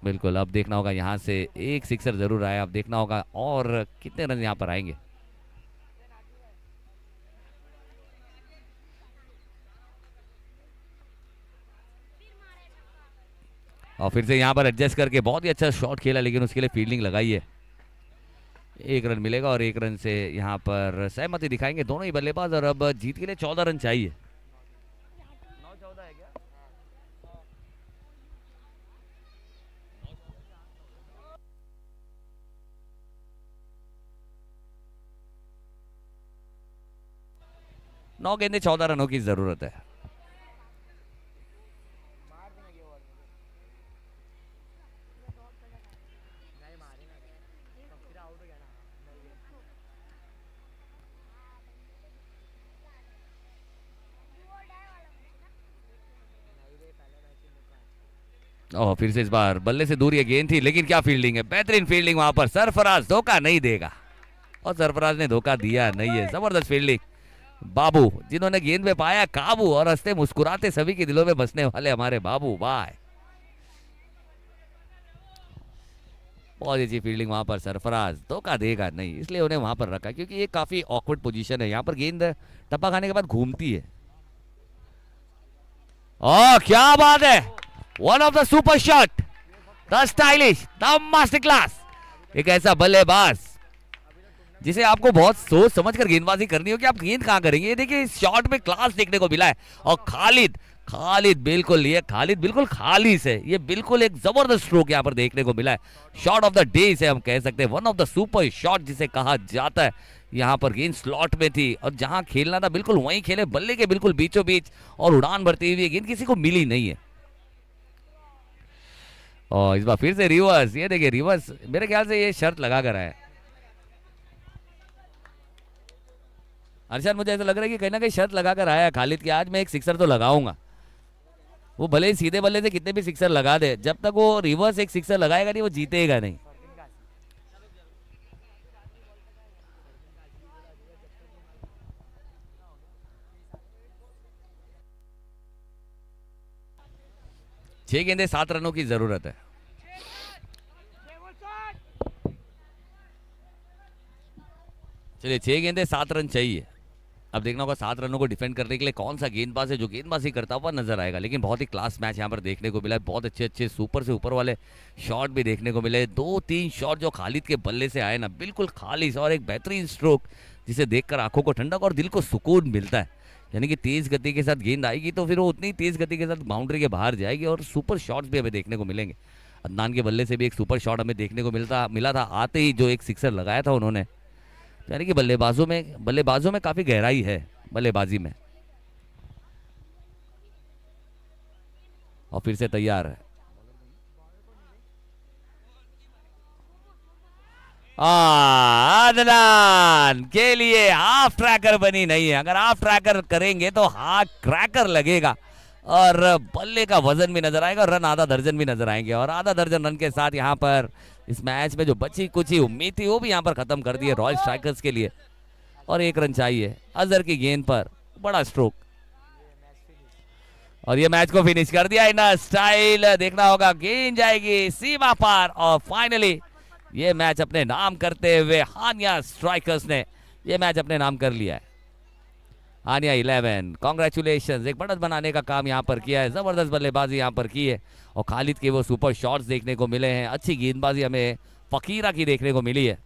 S1: बिल्कुल, अब देखना होगा यहाँ से एक सिक्सर जरूर आया। अब देखना होगा और कितने रन यहाँ पर आएंगे। और फिर से यहाँ पर एडजस्ट करके बहुत ही अच्छा शॉट खेला, लेकिन उसके लिए फील्डिंग लगाई है। 1 रन मिलेगा और 1 रन से यहाँ पर सहमति दिखाएंगे दोनों ही बल्लेबाज। और अब जीत के लिए 14 रन चाहिए। 9-14 है क्या? नौ गेंदे 14 रनों की जरूरत है। और फिर से इस बार बल्ले से दूर ये गेंद थी, लेकिन क्या फील्डिंग है, बेहतरीन फील्डिंग। वहां पर सरफराज धोखा नहीं देगा और सरफराज ने धोखा दिया नहीं है। जबरदस्त फील्डिंग बाबू, जिन्होंने गेंद पे पाया काबू और हंसते मुस्कुराते सभी के दिलों में बसने वाले हमारे बाबू। वाह, बहुत अच्छी फील्डिंग। वहां पर सरफराज धोखा देगा नहीं, इसलिए उन्हें वहां पर रखा, क्योंकि ये काफी ऑकवर्ड पोजीशन है। यहाँ पर गेंद टप्पा खाने के बाद घूमती है। ओह क्या बात है, one of the super shot, the stylish, the master class. एक ऐसा बल्लेबाज जिसे आपको बहुत सोच समझ कर गेंदबाजी करनी हो कि आप गेंद कहां करेंगे। ये देखिए इस शॉट में क्लास देखने को मिला है। और खालिद बिल्कुल, ये खालिद बिल्कुल खालिस है। ये बिल्कुल एक जबरदस्त स्ट्रोक यहाँ पर देखने को मिला है। शॉट ऑफ द डे इसे हम कह सकते हैं, one of the super shot जिसे कहा जाता है। यहाँ पर गेंद स्लॉट में थी और जहां खेलना था बिल्कुल वहीं खेले, बल्ले के बिल्कुल बीचों बीच, और उड़ान भरती हुई गेंद किसी को मिली नहीं है। और इस बार फिर से रिवर्स, ये देखिए रिवर्स, मेरे ख्याल से ये शर्त लगा कर आया। अरशद मुझे ऐसा लग रहा है कि कहीं ना कहीं शर्त लगा कर आया खालिद कि आज मैं एक सिक्सर तो लगाऊंगा। वो भले ही सीधे बल्ले से कितने भी सिक्सर लगा दे, जब तक वो रिवर्स एक सिक्सर लगाएगा नहीं वो जीतेगा नहीं। छह गेंदे 7 रनों की जरूरत है। चलिए 6 गेंदे 7 रन चाहिए। अब देखना होगा 7 रनों को डिफेंड करने के लिए कौन सा गेंदबाज है जो गेंदबाजी करता हुआ नजर आएगा। लेकिन बहुत ही क्लास मैच यहाँ पर देखने को मिला है। बहुत अच्छे अच्छे सुपर से ऊपर वाले शॉट भी देखने को मिले। 2-3 शॉट जो खालिद के बल्ले से आए ना, बिल्कुल खालिश, और एक बेहतरीन स्ट्रोक जिसे देखकर आंखों को ठंडक और दिल को सुकून मिलता है। यानी कि तेज गति के साथ गेंद आएगी तो फिर वो उतनी तेज गति के साथ बाउंड्री के बाहर जाएगी और सुपर शॉट्स भी हमें देखने को मिलेंगे। अदनान के बल्ले से भी एक सुपर शॉट हमें देखने को मिला था आते ही, जो एक सिक्सर लगाया था उन्होंने। यानी कि बल्लेबाजों में काफी गहराई है बल्लेबाजी में। और फिर से तैयार है अदनान के लिए हाफ ट्रैकर बनी नहीं है। अगर हाफ ट्रैकर करेंगे तो हाफ क्रैकर लगेगा और बल्ले का वजन भी नजर आएगा, रन आधा दर्जन भी नजर आएंगे। और आधा दर्जन रन के साथ यहाँ पर इस मैच में जो बची कुछ ही उम्मीद थी वो भी यहाँ पर खत्म कर दी है रॉयल स्ट्राइकर्स के लिए। और 1 रन चाहिए। अजहर की गेंद पर बड़ा स्ट्रोक और ये मैच को फिनिश कर दिया इन स्टाइल। देखना होगा गेंद जाएगी सीमा पार और फाइनली ये मैच अपने नाम करते हुए हानिया स्ट्राइकर्स ने ये मैच अपने नाम कर लिया है। हानिया 11 कांग्रेचुलेशंस, एक बढ़त बनाने का काम यहाँ पर किया है। जबरदस्त बल्लेबाजी यहाँ पर की है और खालिद के वो सुपर शॉट्स देखने को मिले हैं। अच्छी गेंदबाजी हमें फकीरा की देखने को मिली है।